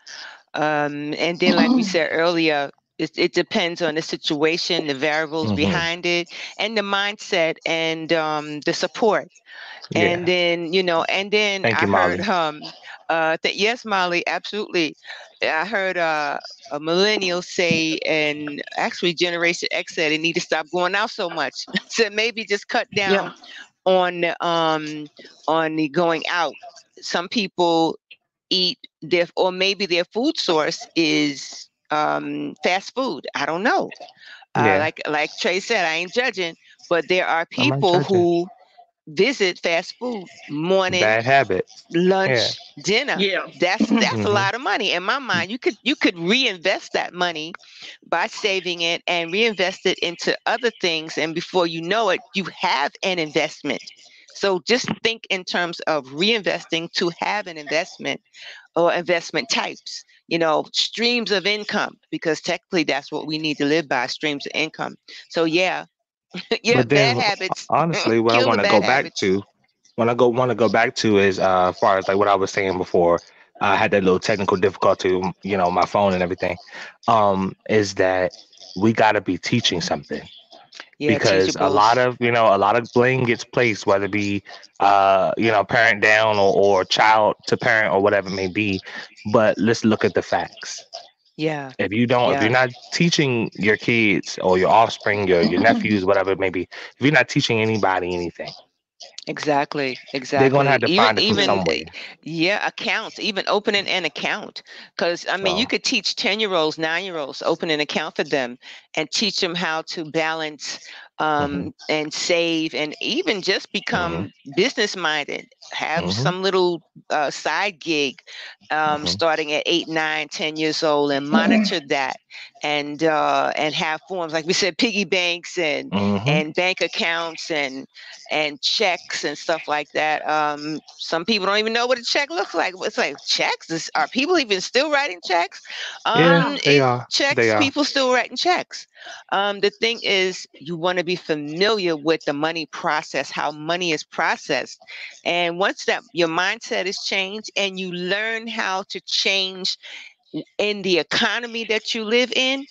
And then, like we said earlier, it depends on the situation, the variables hmm behind it, and the mindset and the support. And yeah. then, and then Thank I you, heard Molly. that yes, Molly, absolutely. I heard a millennial say, and actually Generation X said they need to stop going out so much. So maybe just cut down Yeah. on the going out. Some people eat their, or maybe their food source is fast food. I don't know. Yeah, Like Trey said, I ain't judging, but there are I'm not people judging. who visit fast food morning, Bad habits. Yeah. lunch, dinner. Yeah. That's a hmm lot of money. In my mind, you could reinvest that money by saving it and reinvest it into other things, and before you know it, you have an investment. So just think in terms of reinvesting to have an investment or investment types, streams of income, because technically that's what we need to live by, streams of income. So yeah, yeah, But bad then habits, honestly, what I kill the want to go bad back habits. to when I go want to go back to is as far as like what I was saying before, I had that little technical difficulty, my phone and everything. Is that we got to be teaching something Yeah, because teachables. a lot of blame gets placed, whether it be parent down or child to parent or whatever it may be. But let's look at the facts. Yeah, If you're yeah, not teaching your kids or your offspring, your nephews, whatever it may be, if you're not teaching anybody anything, Exactly, They're gonna exactly. have to find it from Even somewhere. yeah, accounts, even opening an account. Because I mean, you So, could teach 10-year-olds, 9-year-olds, open an account for them and teach them how to balance hmm and save and even just hmm become business minded. Have hmm some little side gig hmm starting at 8, 9, 10 years old and monitor that and have forms like we said, piggy banks hmm and bank accounts and checks and stuff like that. Some people don't even know what a check looks like. It's like checks. Are people even still writing checks? Yeah, they It are. They checks. are. People still writing checks. The thing is, you want to be familiar with the money process, how money is processed, and once that your mindset is changed and you learn how to change in the economy that you live in,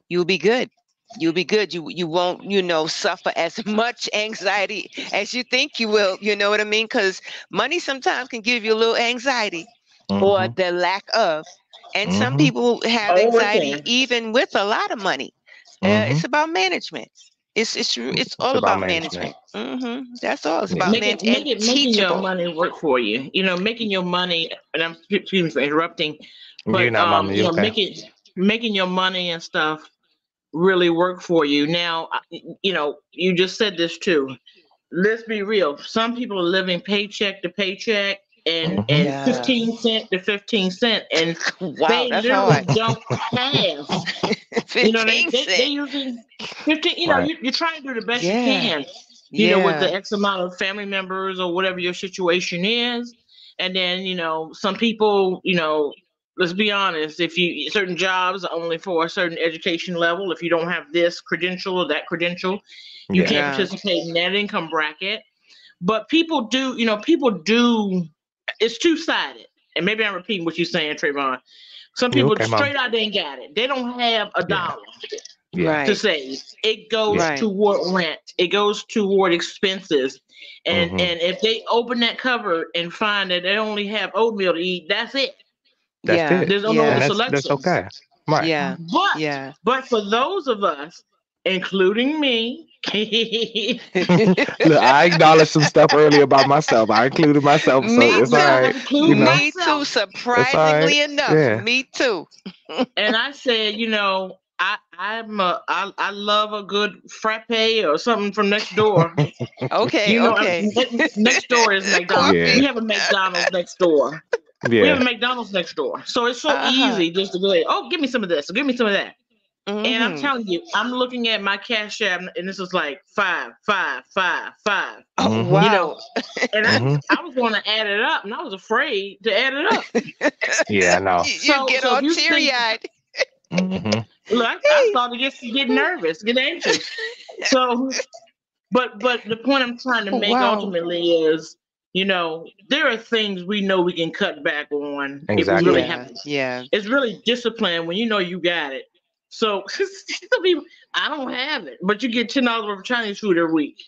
you'll be good. You'll be good. You won't, suffer as much anxiety as you think you will. You know what I mean? Because money sometimes can give you a little anxiety or hmm the lack of. And some hmm people have Oh, it anxiety can. even with a lot of money. hmm It's about management. It's It's all about about management. management. That's all. It's about Yeah. and Making your teachable. money work for you. Making your money. And I'm excuse me for interrupting, You're but not, mama. You okay? making your money and stuff really work for you. Now, you just said this too. Let's be real. Some people are living paycheck to paycheck hmm and Yeah. 15 cent to 15 cent, and Wow, they that's literally hard. don't have. They 15 they cent. using 15. Right. You're trying to do the best you Yeah. can. With Yeah. the X amount of family members or whatever your situation is, and then some people, let's be honest. If you certain jobs are only for a certain education level, if you don't have this credential or that credential, you Yeah. can't Yeah. participate in that income bracket. But people do, people do. It's two sided, and maybe I'm repeating what you're saying, Trayvon. Some You people okay, mama? straight out they ain't got it. They don't have a Yeah. dollar Yeah. to Right. save. It Yeah. goes Right. toward rent. It goes toward expenses. And hmm and if they open that cupboard and find that they only have oatmeal to eat, that's it. That's Yeah. it. There's no other And Yeah. that's selections. okay. Right. Yeah. But Yeah. but for those of us, including me, Look, I acknowledged some stuff earlier about myself. I included myself, so Me it's all I too. right. You include know, Me too. myself. it's all right. Surprisingly enough, Yeah. me too. And I said, I love a good frappe or something from next door. Okay. Okay. Next door is McDonald's. Yeah. Coffee. We have a McDonald's next door. We have Yeah. a McDonald's next door. So it's so Uh-huh. easy just to go ahead. Oh, give me some of this. Or give me some of that. And I'm Mm-hmm. telling you, I'm looking at my cash app, and this is like five, five, five, five. Oh, hmm You wow. know, and I hmm I was going to add it up, and I was afraid to add it up. Yeah, I know. You So get so if all you teary think, eyed. hmm look, I started to get nervous, get anxious. So, but the point I'm trying to make Wow. ultimately is, there are things we know we can cut back on if we really Exactly. have Yeah. to. Yeah. It's really discipline when you know you got it. So some people, I don't have it, but you get $10 worth of Chinese food every week,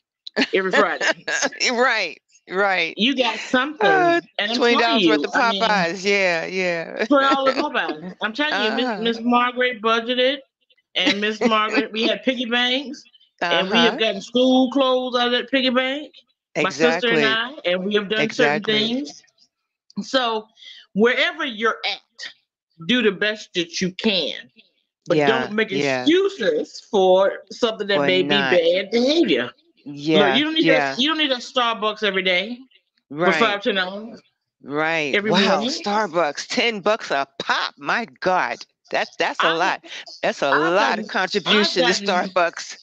every Friday. Right. Right. You got Uh, something, and I'm telling $20 worth you, of I mean, Popeyes. Yeah. Yeah. $20 Popeye. I'm telling you, Uh-huh. Miss Margaret budgeted, and Miss Margaret, we had piggy banks, and we have Uh-huh. gotten school clothes out of that piggy bank. My sister and Exactly. I, and we have done certain Exactly. things. So wherever you're at, do the best that you can, but Yeah. don't make Yeah. excuses for something that For may be not. bad behavior. Look, Yeah. you don't need that. Yeah. You don't need that Starbucks every day for Right. $5 10 Right. every Wow. morning. Starbucks, $10 a pop. My God. That's a I lot. That's a I've lot of gotten I've contribution to gotten Starbucks.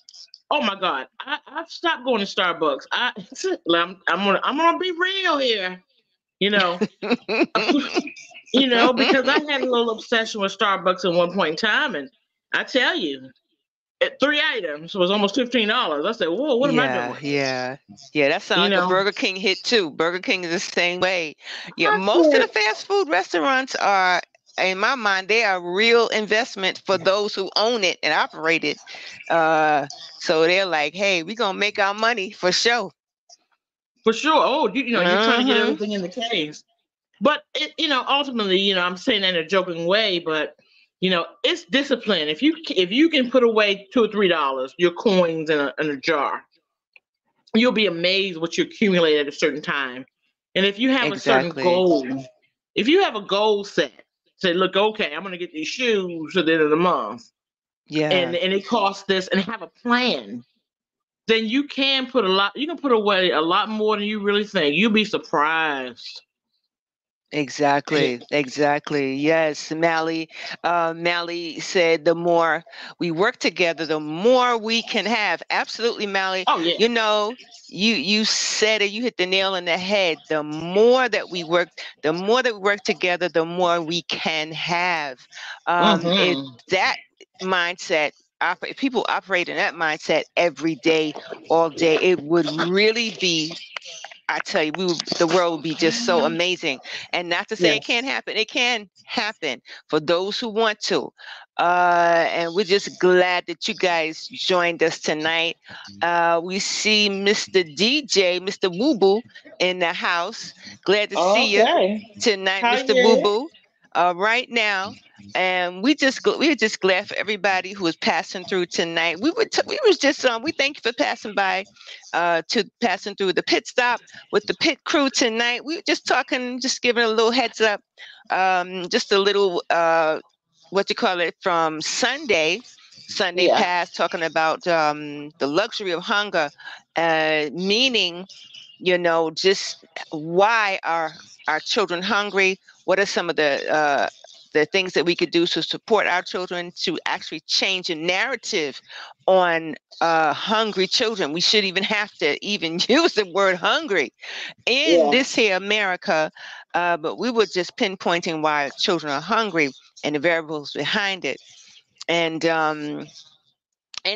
oh my God, I've stopped going to Starbucks. I'm gonna be real here, you know, because I had a little obsession with Starbucks at one point in time, and I tell you, at 3 items was almost $15. I said, "Whoa, what am I Yeah, doing?" yeah. Yeah, that sounds You like a know, Burger King hit too. Burger King is the same way. Yeah, I most of the said, fast food restaurants are, in my mind, they are real investment for those who own it and operate it. Uh, so they're like, hey, we're gonna make our money for sure. for sure. Oh, you're trying to get Mm-hmm. everything in the case. But ultimately, I'm saying that in a joking way, but it's discipline. If you can put away $2 or $3, your coins in a jar, you'll be amazed what you accumulate at a certain time. And if you have a certain Exactly. goal, if you have a goal set, say, look, okay, I'm going to get these shoes at the end of the month, Yeah. and it costs this, and have a plan, then you can put a lot. You can put away a lot more than you really think. You'll be surprised. Exactly, exactly. Yes, Mally said the more we work together, the more we can have. Absolutely, Mally. Oh yeah. You know, you said it, you hit the nail on the head. The more that we work together, the more we can have. If Mm-hmm. that mindset, if people operate in that mindset every day, all day, it would really be, I tell you, the world would be just so amazing. And not to say it can't Yes. happen. It can happen for those who want to. And we're just glad that you guys joined us tonight. We see Mr. DJ, Mr. Woo Boo in the house. Glad to see you Okay. tonight, How Mr. Woo you? Boo. Right now, and we're just glad for everybody who is passing through tonight. We was just we thank you for passing by, to passing through the pit stop with the pit crew tonight. We were just talking, just giving a little heads up, just a little what you call it, from Sunday Yeah. past, talking about the luxury of hunger, meaning, just why are our children hungry? What are some of the things that we could do to support our children to actually change a narrative on hungry children? We should even have to even use the word hungry in Yeah. this here America, but we were just pinpointing why children are hungry and the variables behind it. And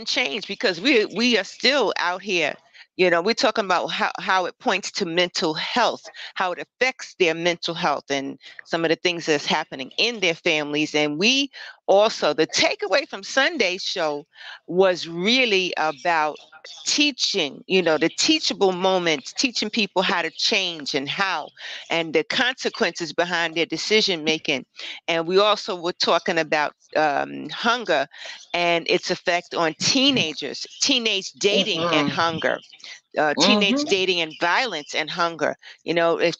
change, because we are still out here. We're talking about how it points to mental health, how it affects their mental health, and some of the things that's happening in their families. And we also, the takeaway from Sunday's show was really about teaching, the teachable moments, teaching people how to change and how, and the consequences behind their decision making. And we also were talking about hunger and its effect on teenagers, teenage dating and Mm-hmm. hunger, teenage Mm-hmm. dating and violence and hunger. If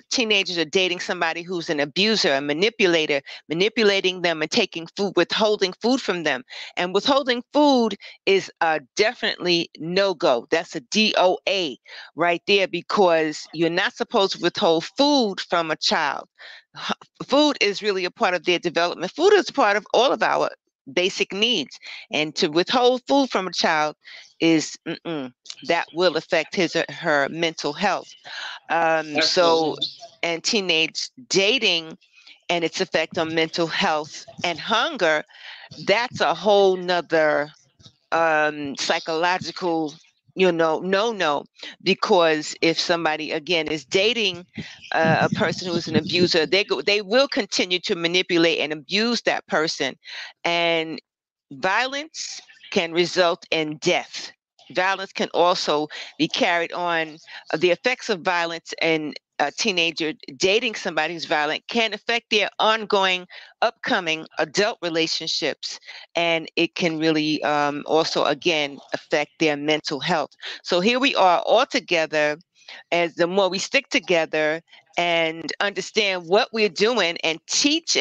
teenagers are dating somebody who's an abuser, a manipulator, manipulating them and taking food, withholding food from them. And withholding food is definitely no go. That's a DOA right there, because you're not supposed to withhold food from a child. Food is really a part of their development. Food is part of all of our basic needs. And to withhold food from a child is that will affect his or her mental health. So, Absolutely. and teenage dating and its effect on mental health and hunger, that's a whole nother psychological, no, because if somebody again is dating a person who's an abuser, they will continue to manipulate and abuse that person, and violence can result in death. Violence can also be carried on. The effects of violence and a teenager dating somebody who's violent can affect their ongoing, upcoming adult relationships. And it can really also, again, affect their mental health. So here we are all together, as the more we stick together and understand what we're doing and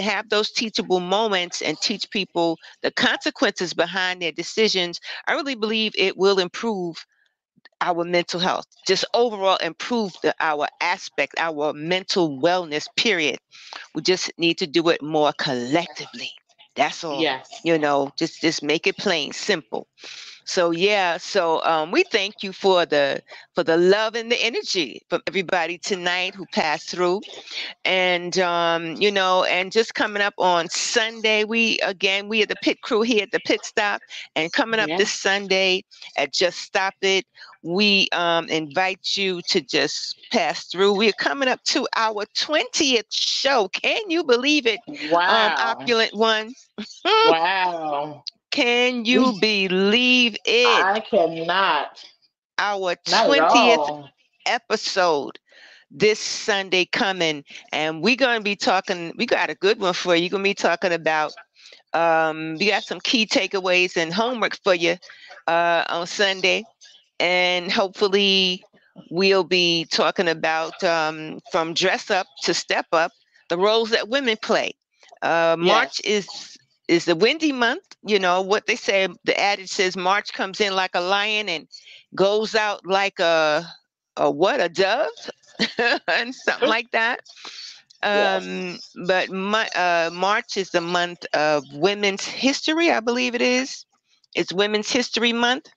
have those teachable moments and teach people the consequences behind their decisions, I really believe it will improve our mental health, just overall improve our aspect, our mental wellness, period. We just need to do it more collectively. That's all. Yes. Just make it plain, simple. So yeah, so we thank you for the love and the energy from everybody tonight who passed through. And and just coming up on Sunday, we are the pit crew here at the pit stop, and coming up Yeah. this Sunday at Just Stop It, we invite you to just pass through. We're coming up to our 20th show. Can you believe it? Wow. Opulent one. Wow. Can you We. believe it? I cannot. Our Not at 20th all. episode this Sunday coming, and we're going to be talking. We got a good one for you. You're going to be talking about. We got some key takeaways and homework for you on Sunday. and hopefully we'll be talking about from dress up to step up, the roles that women play. March Yes. is the windy month. You know what they say. The adage says March comes in like a lion and goes out like a what, a dove, and something like that. Yes. But March is the month of women's history, I believe it is. It's Women's History Month,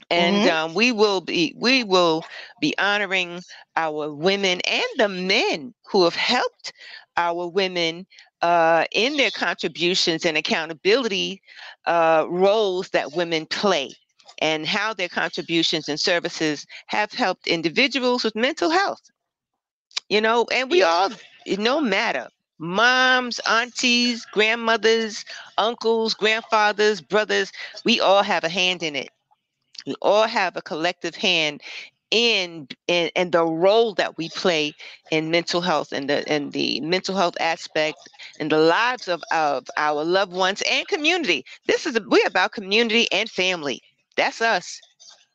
and Mm-hmm. we will be honoring our women and the men who have helped our women in their contributions and accountability roles that women play, and how their contributions and services have helped individuals with mental health. And we Yeah. all, no matter, moms, aunties, grandmothers, uncles, grandfathers, brothers, we all have a hand in it. We all have a collective hand in the role that we play in mental health, and the mental health aspect in the lives of our loved ones and community. We're about community and family. That's us,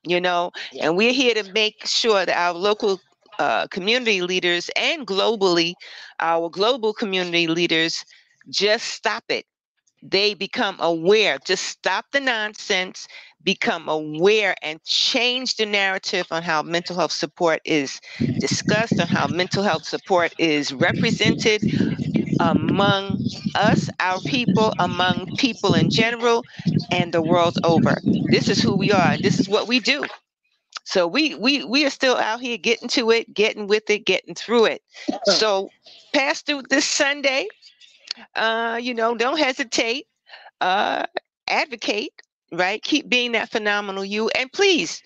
you know, Yeah. and we're here to make sure that our local community leaders, and globally, our global community leaders, just stop it. They become aware. Just stop the nonsense, become aware, and change the narrative on how mental health support is discussed, on how mental health support is represented among us, our people, among people in general, and the world over. This is who we are, and this is what we do. So we are still out here getting to it, getting with it, getting through it. So pass through this Sunday. Don't hesitate, uh, advocate, right? Keep being that phenomenal you. And please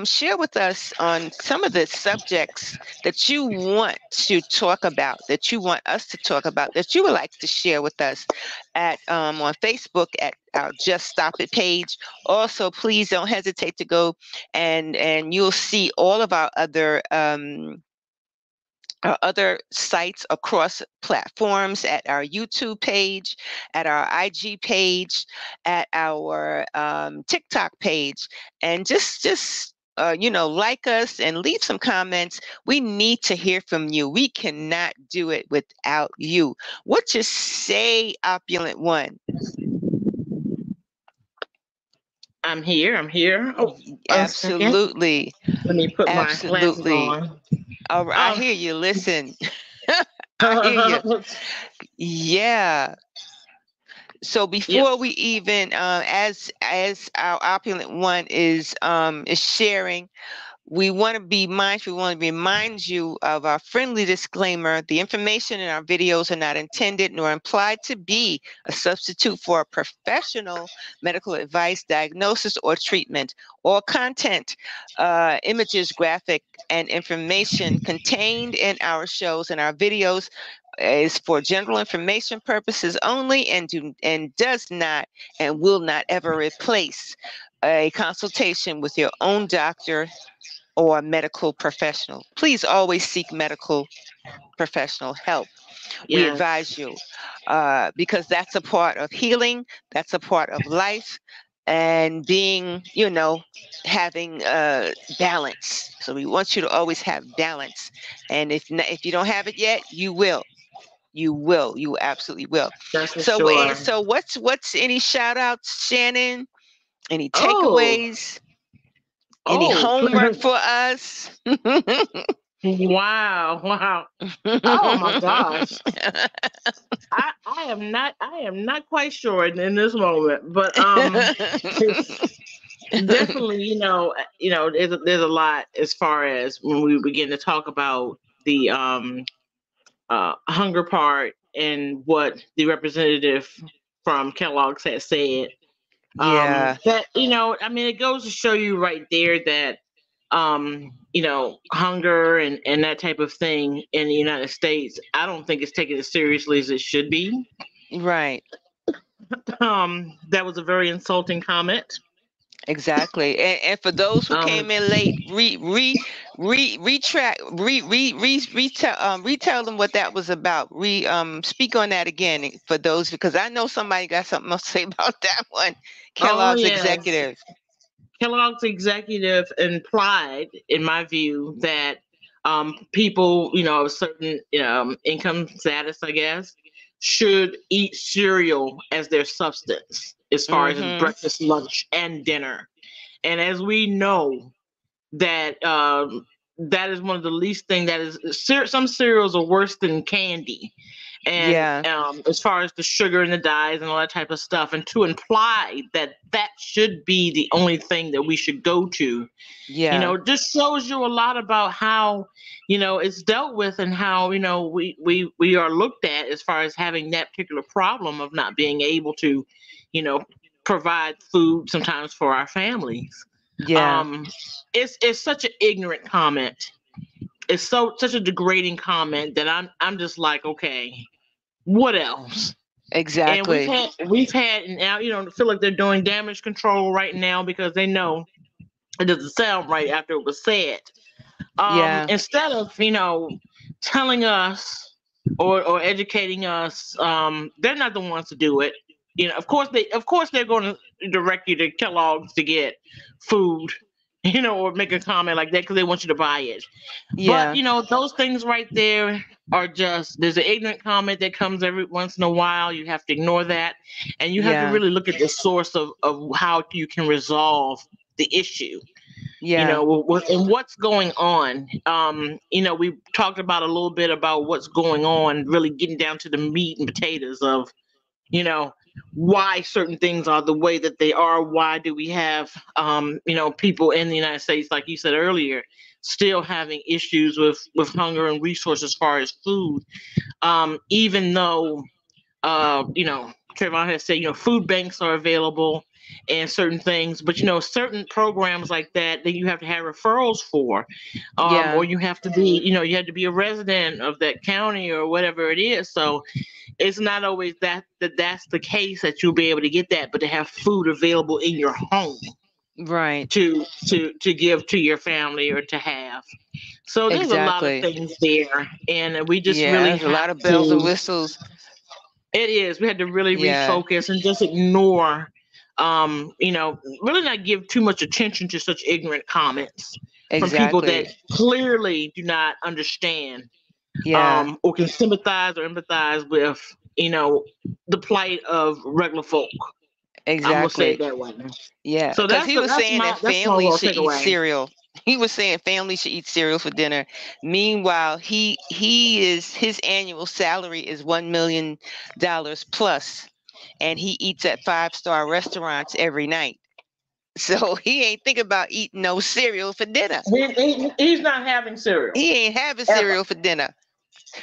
share with us on some of the subjects that you want to talk about, that you want us to talk about, that you would like to share with us at on Facebook at our Just Stop It page. Also, please don't hesitate to go and you'll see all of our other sites across platforms, at our YouTube page, at our IG page, at our TikTok page, and just like us and leave some comments. We need to hear from you. We cannot do it without you. What you say, opulent one? I'm here. I'm here. Oh, 1 second. Absolutely, Let me put my glasses absolutely. on. All right, I Um. hear you. Listen, I hear you. Yeah. So Yep. before we even as our opulent one is sharing, we want to be mindful. We want to remind you of our friendly disclaimer. The information in our videos are not intended nor implied to be a substitute for professional medical advice, diagnosis, or treatment. All content, images, graphic, and information contained in our shows and our videos is for general information purposes only, and does not and will not ever replace a consultation with your own doctor or medical professional. Please always seek medical professional help. We advise Yes. you because that's a part of healing, that's a part of life, and having balance. So we want you to always have balance. And if you don't have it yet, you will. You will. You absolutely will. That's for So, sure. what's any shout outs, Shannon? Any Oh. takeaways? Any Oh. homework for us? Wow. Wow. Oh my gosh. I am not quite sure in this moment, but definitely, there's a lot as far as when we begin to talk about the hunger part and what the representative from Kellogg's had said. Yeah, That I mean, it goes to show you right there that hunger and that type of thing in the United States, I don't think it's taken as seriously as it should be. right. That was a very insulting comment. Exactly. And for those who Um, came in late, retract, retell them what that was about. Speak on that again for those, because I know somebody got something else to say about that one. oh Kellogg's yes, executive. Kellogg's executive implied, in my view, that people, of a certain income status, I guess, should eat cereal as their substance as far as Mm-hmm. breakfast, lunch, and dinner. And as we know, that that is one of the least thing that is some cereals are worse than candy, and Yeah. as far as the sugar and the dyes and all that type of stuff, and to imply that that should be the only thing that we should go to, Yeah. just shows you a lot about how it's dealt with, and how we are looked at as far as having that particular problem of not being able to you know provide food sometimes for our families. Yeah. um it's such an ignorant comment. It's such a degrading comment that I'm just like, okay, what else? And we've Exactly. had we've had now, feel like they're doing damage control right now because they know it doesn't sound right after it was said. Yeah. Instead of telling us or educating us, they're not the ones to do it. Of course they're going to direct you to Kellogg's to get food, or make a comment like that because they want you to buy it. But Yeah. those things right there are just, there's an ignorant comment that comes every once in a while. You have to ignore that, and you have to Yeah. really look at the source of how you can resolve the issue, Yeah. and what's going on. We talked about a little bit about what's going on, really getting down to the meat and potatoes of, you know, why certain things are the way that they are. Why do we have, people in the United States, like you said earlier, still having issues with hunger and resources as far as food, even though Trayvon has said, food banks are available and certain things, but certain programs like that you have to have referrals for, Yeah. or you have to be, you have to be a resident of that county or whatever it is. So it's not always that's the case that you'll be able to get that, but to have food available in your home Right. to give to your family or to have. So there's a lot of Exactly. things there, and we just Yeah. really There's a have lot of bells and to. whistles. It is. We had to really Yeah. refocus and just ignore, really not give too much attention to such ignorant comments from people that Exactly. clearly do not understand, Yeah. or can sympathize or empathize with, the plight of regular folk. I'm gonna say it Exactly. that way. Yeah. So Because that's he was that's saying my that that's my families little should eat takeaway. cereal. He was saying families should eat cereal for dinner. Meanwhile, his annual salary is $1 million plus, and he eats at 5-star restaurants every night. So he ain't think about eating no cereal for dinner. He's not having cereal He ain't having ever, cereal for dinner.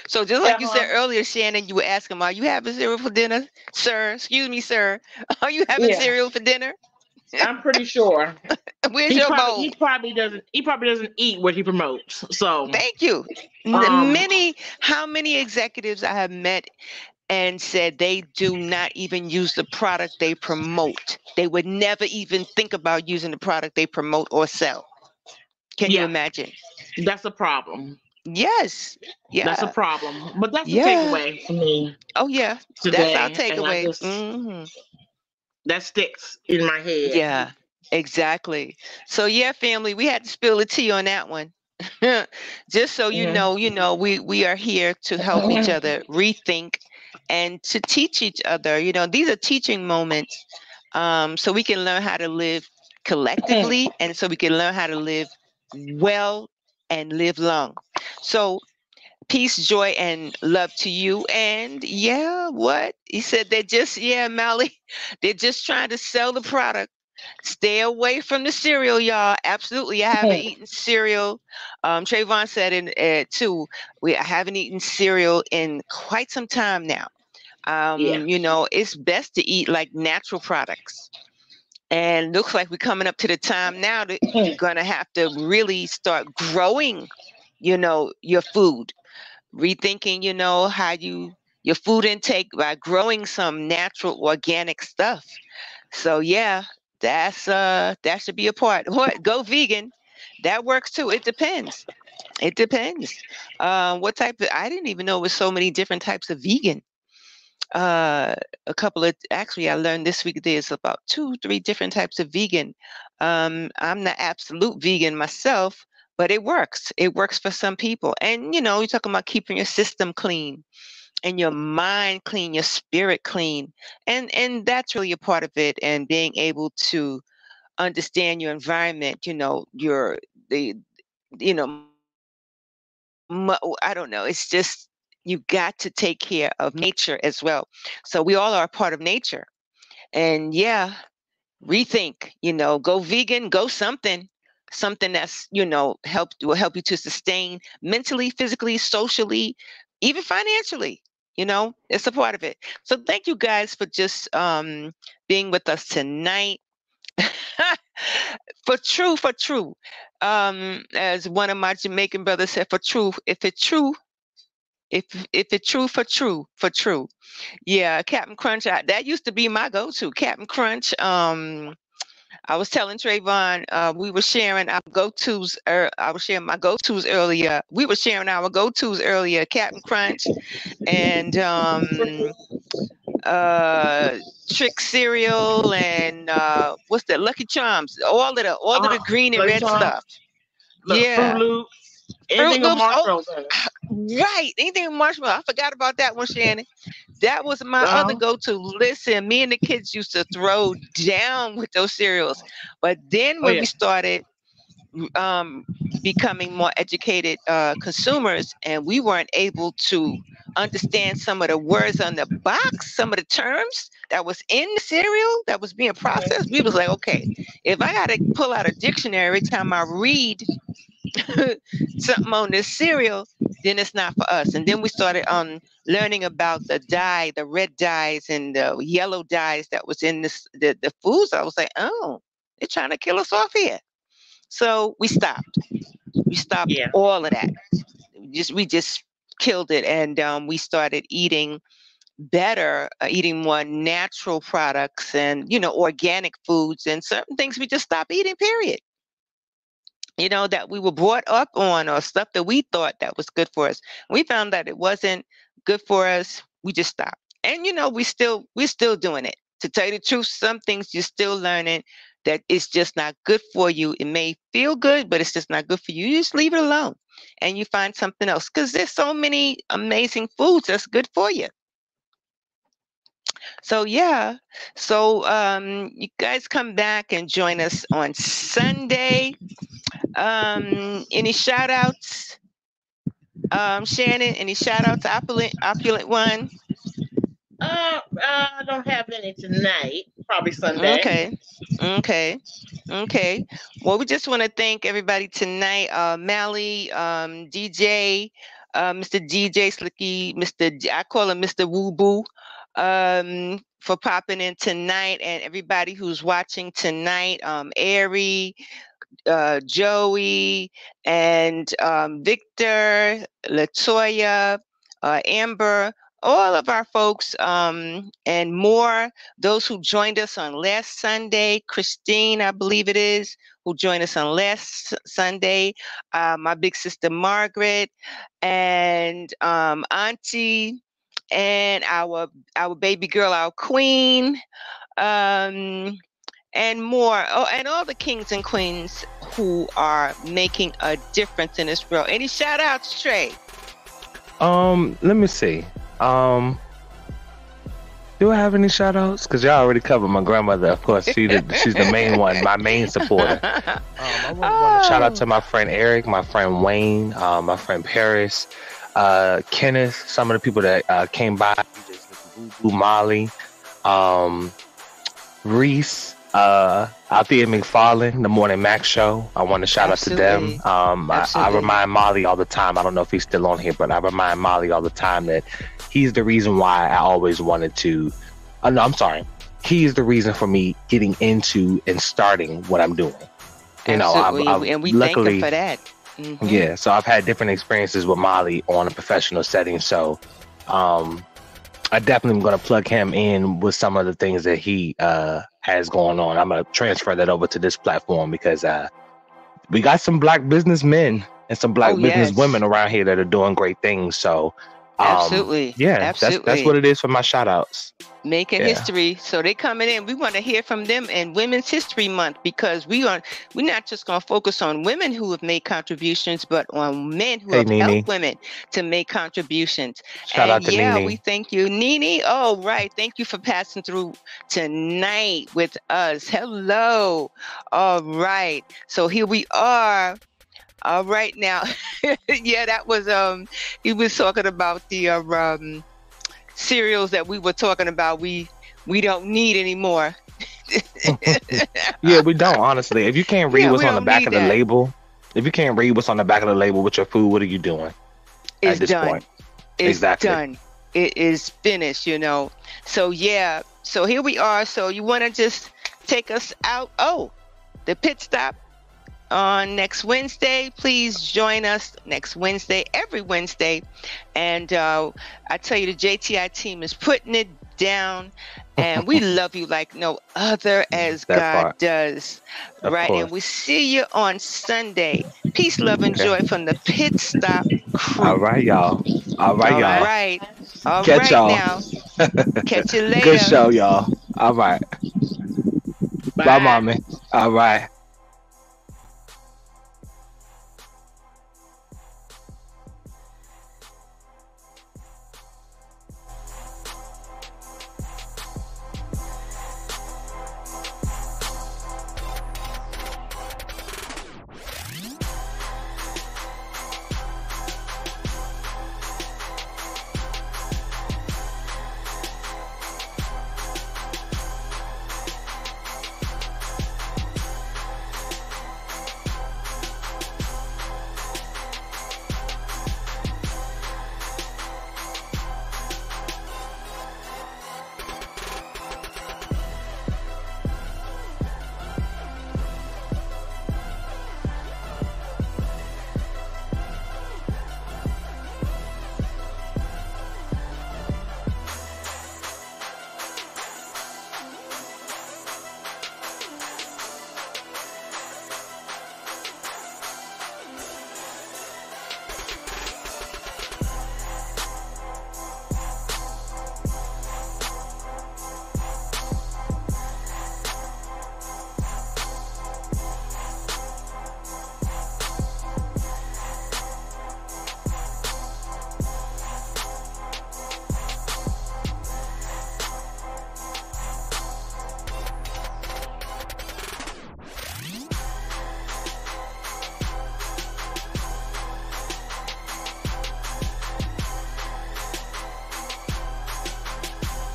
So just like you said ever. earlier, Shannon, you were asking, "Are you having cereal for dinner, sir? Excuse me, sir. Are you having Yeah, cereal for dinner? I'm pretty sure Where's he your probably bowl?" he probably doesn't he probably doesn't eat what he promotes. So, Thank you. um, How many executives I have met and said they do not even use the product they promote. They would never even think about using the product they promote or sell. Can you yeah, imagine? that's a problem. Yes. That's a Yeah. problem. But that's the Yeah. takeaway for me Oh yeah. That's our today, and I takeaway. just that sticks in my head. Yeah, exactly. So yeah, family, we had to spill the tea on that one. Just so we are here to help each Yeah. other rethink and to teach each other. These are teaching moments, so we can learn how to live collectively, and so we can learn how to live well and live long. So peace, joy, and love to you. And yeah, what he said, Mally, they're just trying to sell the product. Stay away from the cereal, y'all. Absolutely. I haven't eaten cereal. Trayvon said too, I haven't eaten cereal in quite some time now. Yeah. It's best to eat like natural products. And looks like we're coming up to the time now that you're going to have to really start growing, your food, rethinking, your food intake by growing some natural organic stuff. So yeah, that should be a part. What? Go vegan. That works too. It depends. It depends. What type of, I didn't even know it was so many different types of vegan. uh, a couple of, actually, I learned this week there's about 2, 3 different types of vegan. I'm not absolute vegan myself, but it works. It works for some people. And, you're talking about keeping your system clean and your mind clean, your spirit clean. And that's really a part of it. And being able to understand your environment, the, I don't know. It's just, you got to take care of nature as well. So we all are a part of nature. And yeah, rethink, go vegan, go something that's, will help you to sustain mentally, physically, socially, even financially. It's a part of it. So thank you guys for just being with us tonight. For true. As one of my Jamaican brothers said, for true, if it's true, if it's true, for true. Yeah, Captain Crunch, that used to be my go-to. Captain Crunch. I was telling Trayvon, we were sharing our go-tos. I was sharing my go-tos earlier. We were sharing our go-tos earlier. Captain Crunch and uh Trick cereal and what's that? Lucky Charms. All of the green and Like red stuff. look, Fruit Yeah. Loops, Fruit anything with Loops. Oh, marshmallows in it. right. Anything with marshmallow. I forgot about that one, Shannon. That was my other Uh, go-to. Listen, me and the kids used to throw down with those cereals. But then oh when yeah. we started um, becoming more educated consumers, and we weren't able to understand some of the words on the box, some of the terms that was in the cereal that was being processed, we was like, okay, if I got to pull out a dictionary every time I read something on this cereal, then it's not for us. And then we started learning about the dye, the red dyes and the yellow dyes that was in the foods. I was like, oh, they're trying to kill us off here. So we stopped. We stopped Yeah. all of that. We just killed it, and we started eating better, eating more natural products and organic foods, and certain things we just stopped eating. Period. That we were brought up on, or stuff that we thought that was good for us. We found that it wasn't good for us. We just stopped. And we're still doing it. To tell you the truth, some things you're still learning that it's just not good for you. It may feel good, but it's just not good for you. You just leave it alone and you find something else, because there's so many amazing foods that's good for you. So yeah. So you guys come back and join us on Sunday. Any shout outs? Shannon, any shout outs to Opulent One? I don't have any tonight. Probably Sunday. Okay. Okay. Okay. Well, we just want to thank everybody tonight. Mally, DJ, Mr. DJ Slicky, I call him Mr. Woo Boo, for popping in tonight, and everybody who's watching tonight. Ari, Joey, and Victor, Latoya, Amber, all of our folks, and more. Those who joined us on last Sunday, Christine, I believe it is, who joined us on last Sunday, my big sister Margaret, and Auntie, and our baby girl, our queen. Um, and more. Oh, and all the kings and queens who are making a difference in this world. Any shout outs, Trey? Let me see. Do I have any shout outs? Because y'all already covered my grandmother, of course. She's the main one, my main supporter. I want to shout out to my friend Eric, my friend Wayne, my friend Paris, Kenneth, some of the people that came by, Molly, Reese, out there McFarlane, the Morning Mac Show. I want to shout Absolutely. out to them. I remind Molly all the time. I don't know if he's still on here, but I remind Molly all the time that he's the reason why I always wanted to. No, I'm sorry. He's the reason for me getting into and starting what I'm doing. Absolutely. And we luckily, thank him for that. Mm-hmm. Yeah, so I've had different experiences with Molly on a professional setting. So I definitely am going to plug him in with some of the things that he has going on. I'm going to transfer that over to this platform because we got some Black businessmen and some Black business women around here that are doing great things. So Absolutely. Yeah, that's Absolutely. what it is for my shout outs. Making Yeah. history. So they coming in. We want to hear from them in Women's History Month, because we're not just going to focus on women who have made contributions, but on men who Hey have helped Nene. women to make contributions. Shout And out to yeah, we Nene. thank you, Nene. Oh, right. Thank you for passing through tonight with us. Hello. All right. So here we are. All right now. Yeah, that was he was talking about the cereals that we were talking about we don't need anymore. Yeah, we don't, honestly. If you can't read Yeah, what's we on the don't back need of the that. label, if you can't read what's on the back of the label with your food, what are you doing It's at this done. point? It's Exactly. done. It is finished, So yeah, so here we are. So you want to just take us out? Oh, the pit stop on next Wednesday. Please join us next Wednesday, every Wednesday. And I tell you, the JTI team is putting it down, and we love you like no other, as That God part, does. of Right. And course. we see you on Sunday. Peace, love, and Okay. joy from the Pit Stop All crew. right, y'all. All right, All y'all. right. All Catch right y'all. now. Catch you Good later. show, y'all. All right. Bye, Bye. mommy. All right.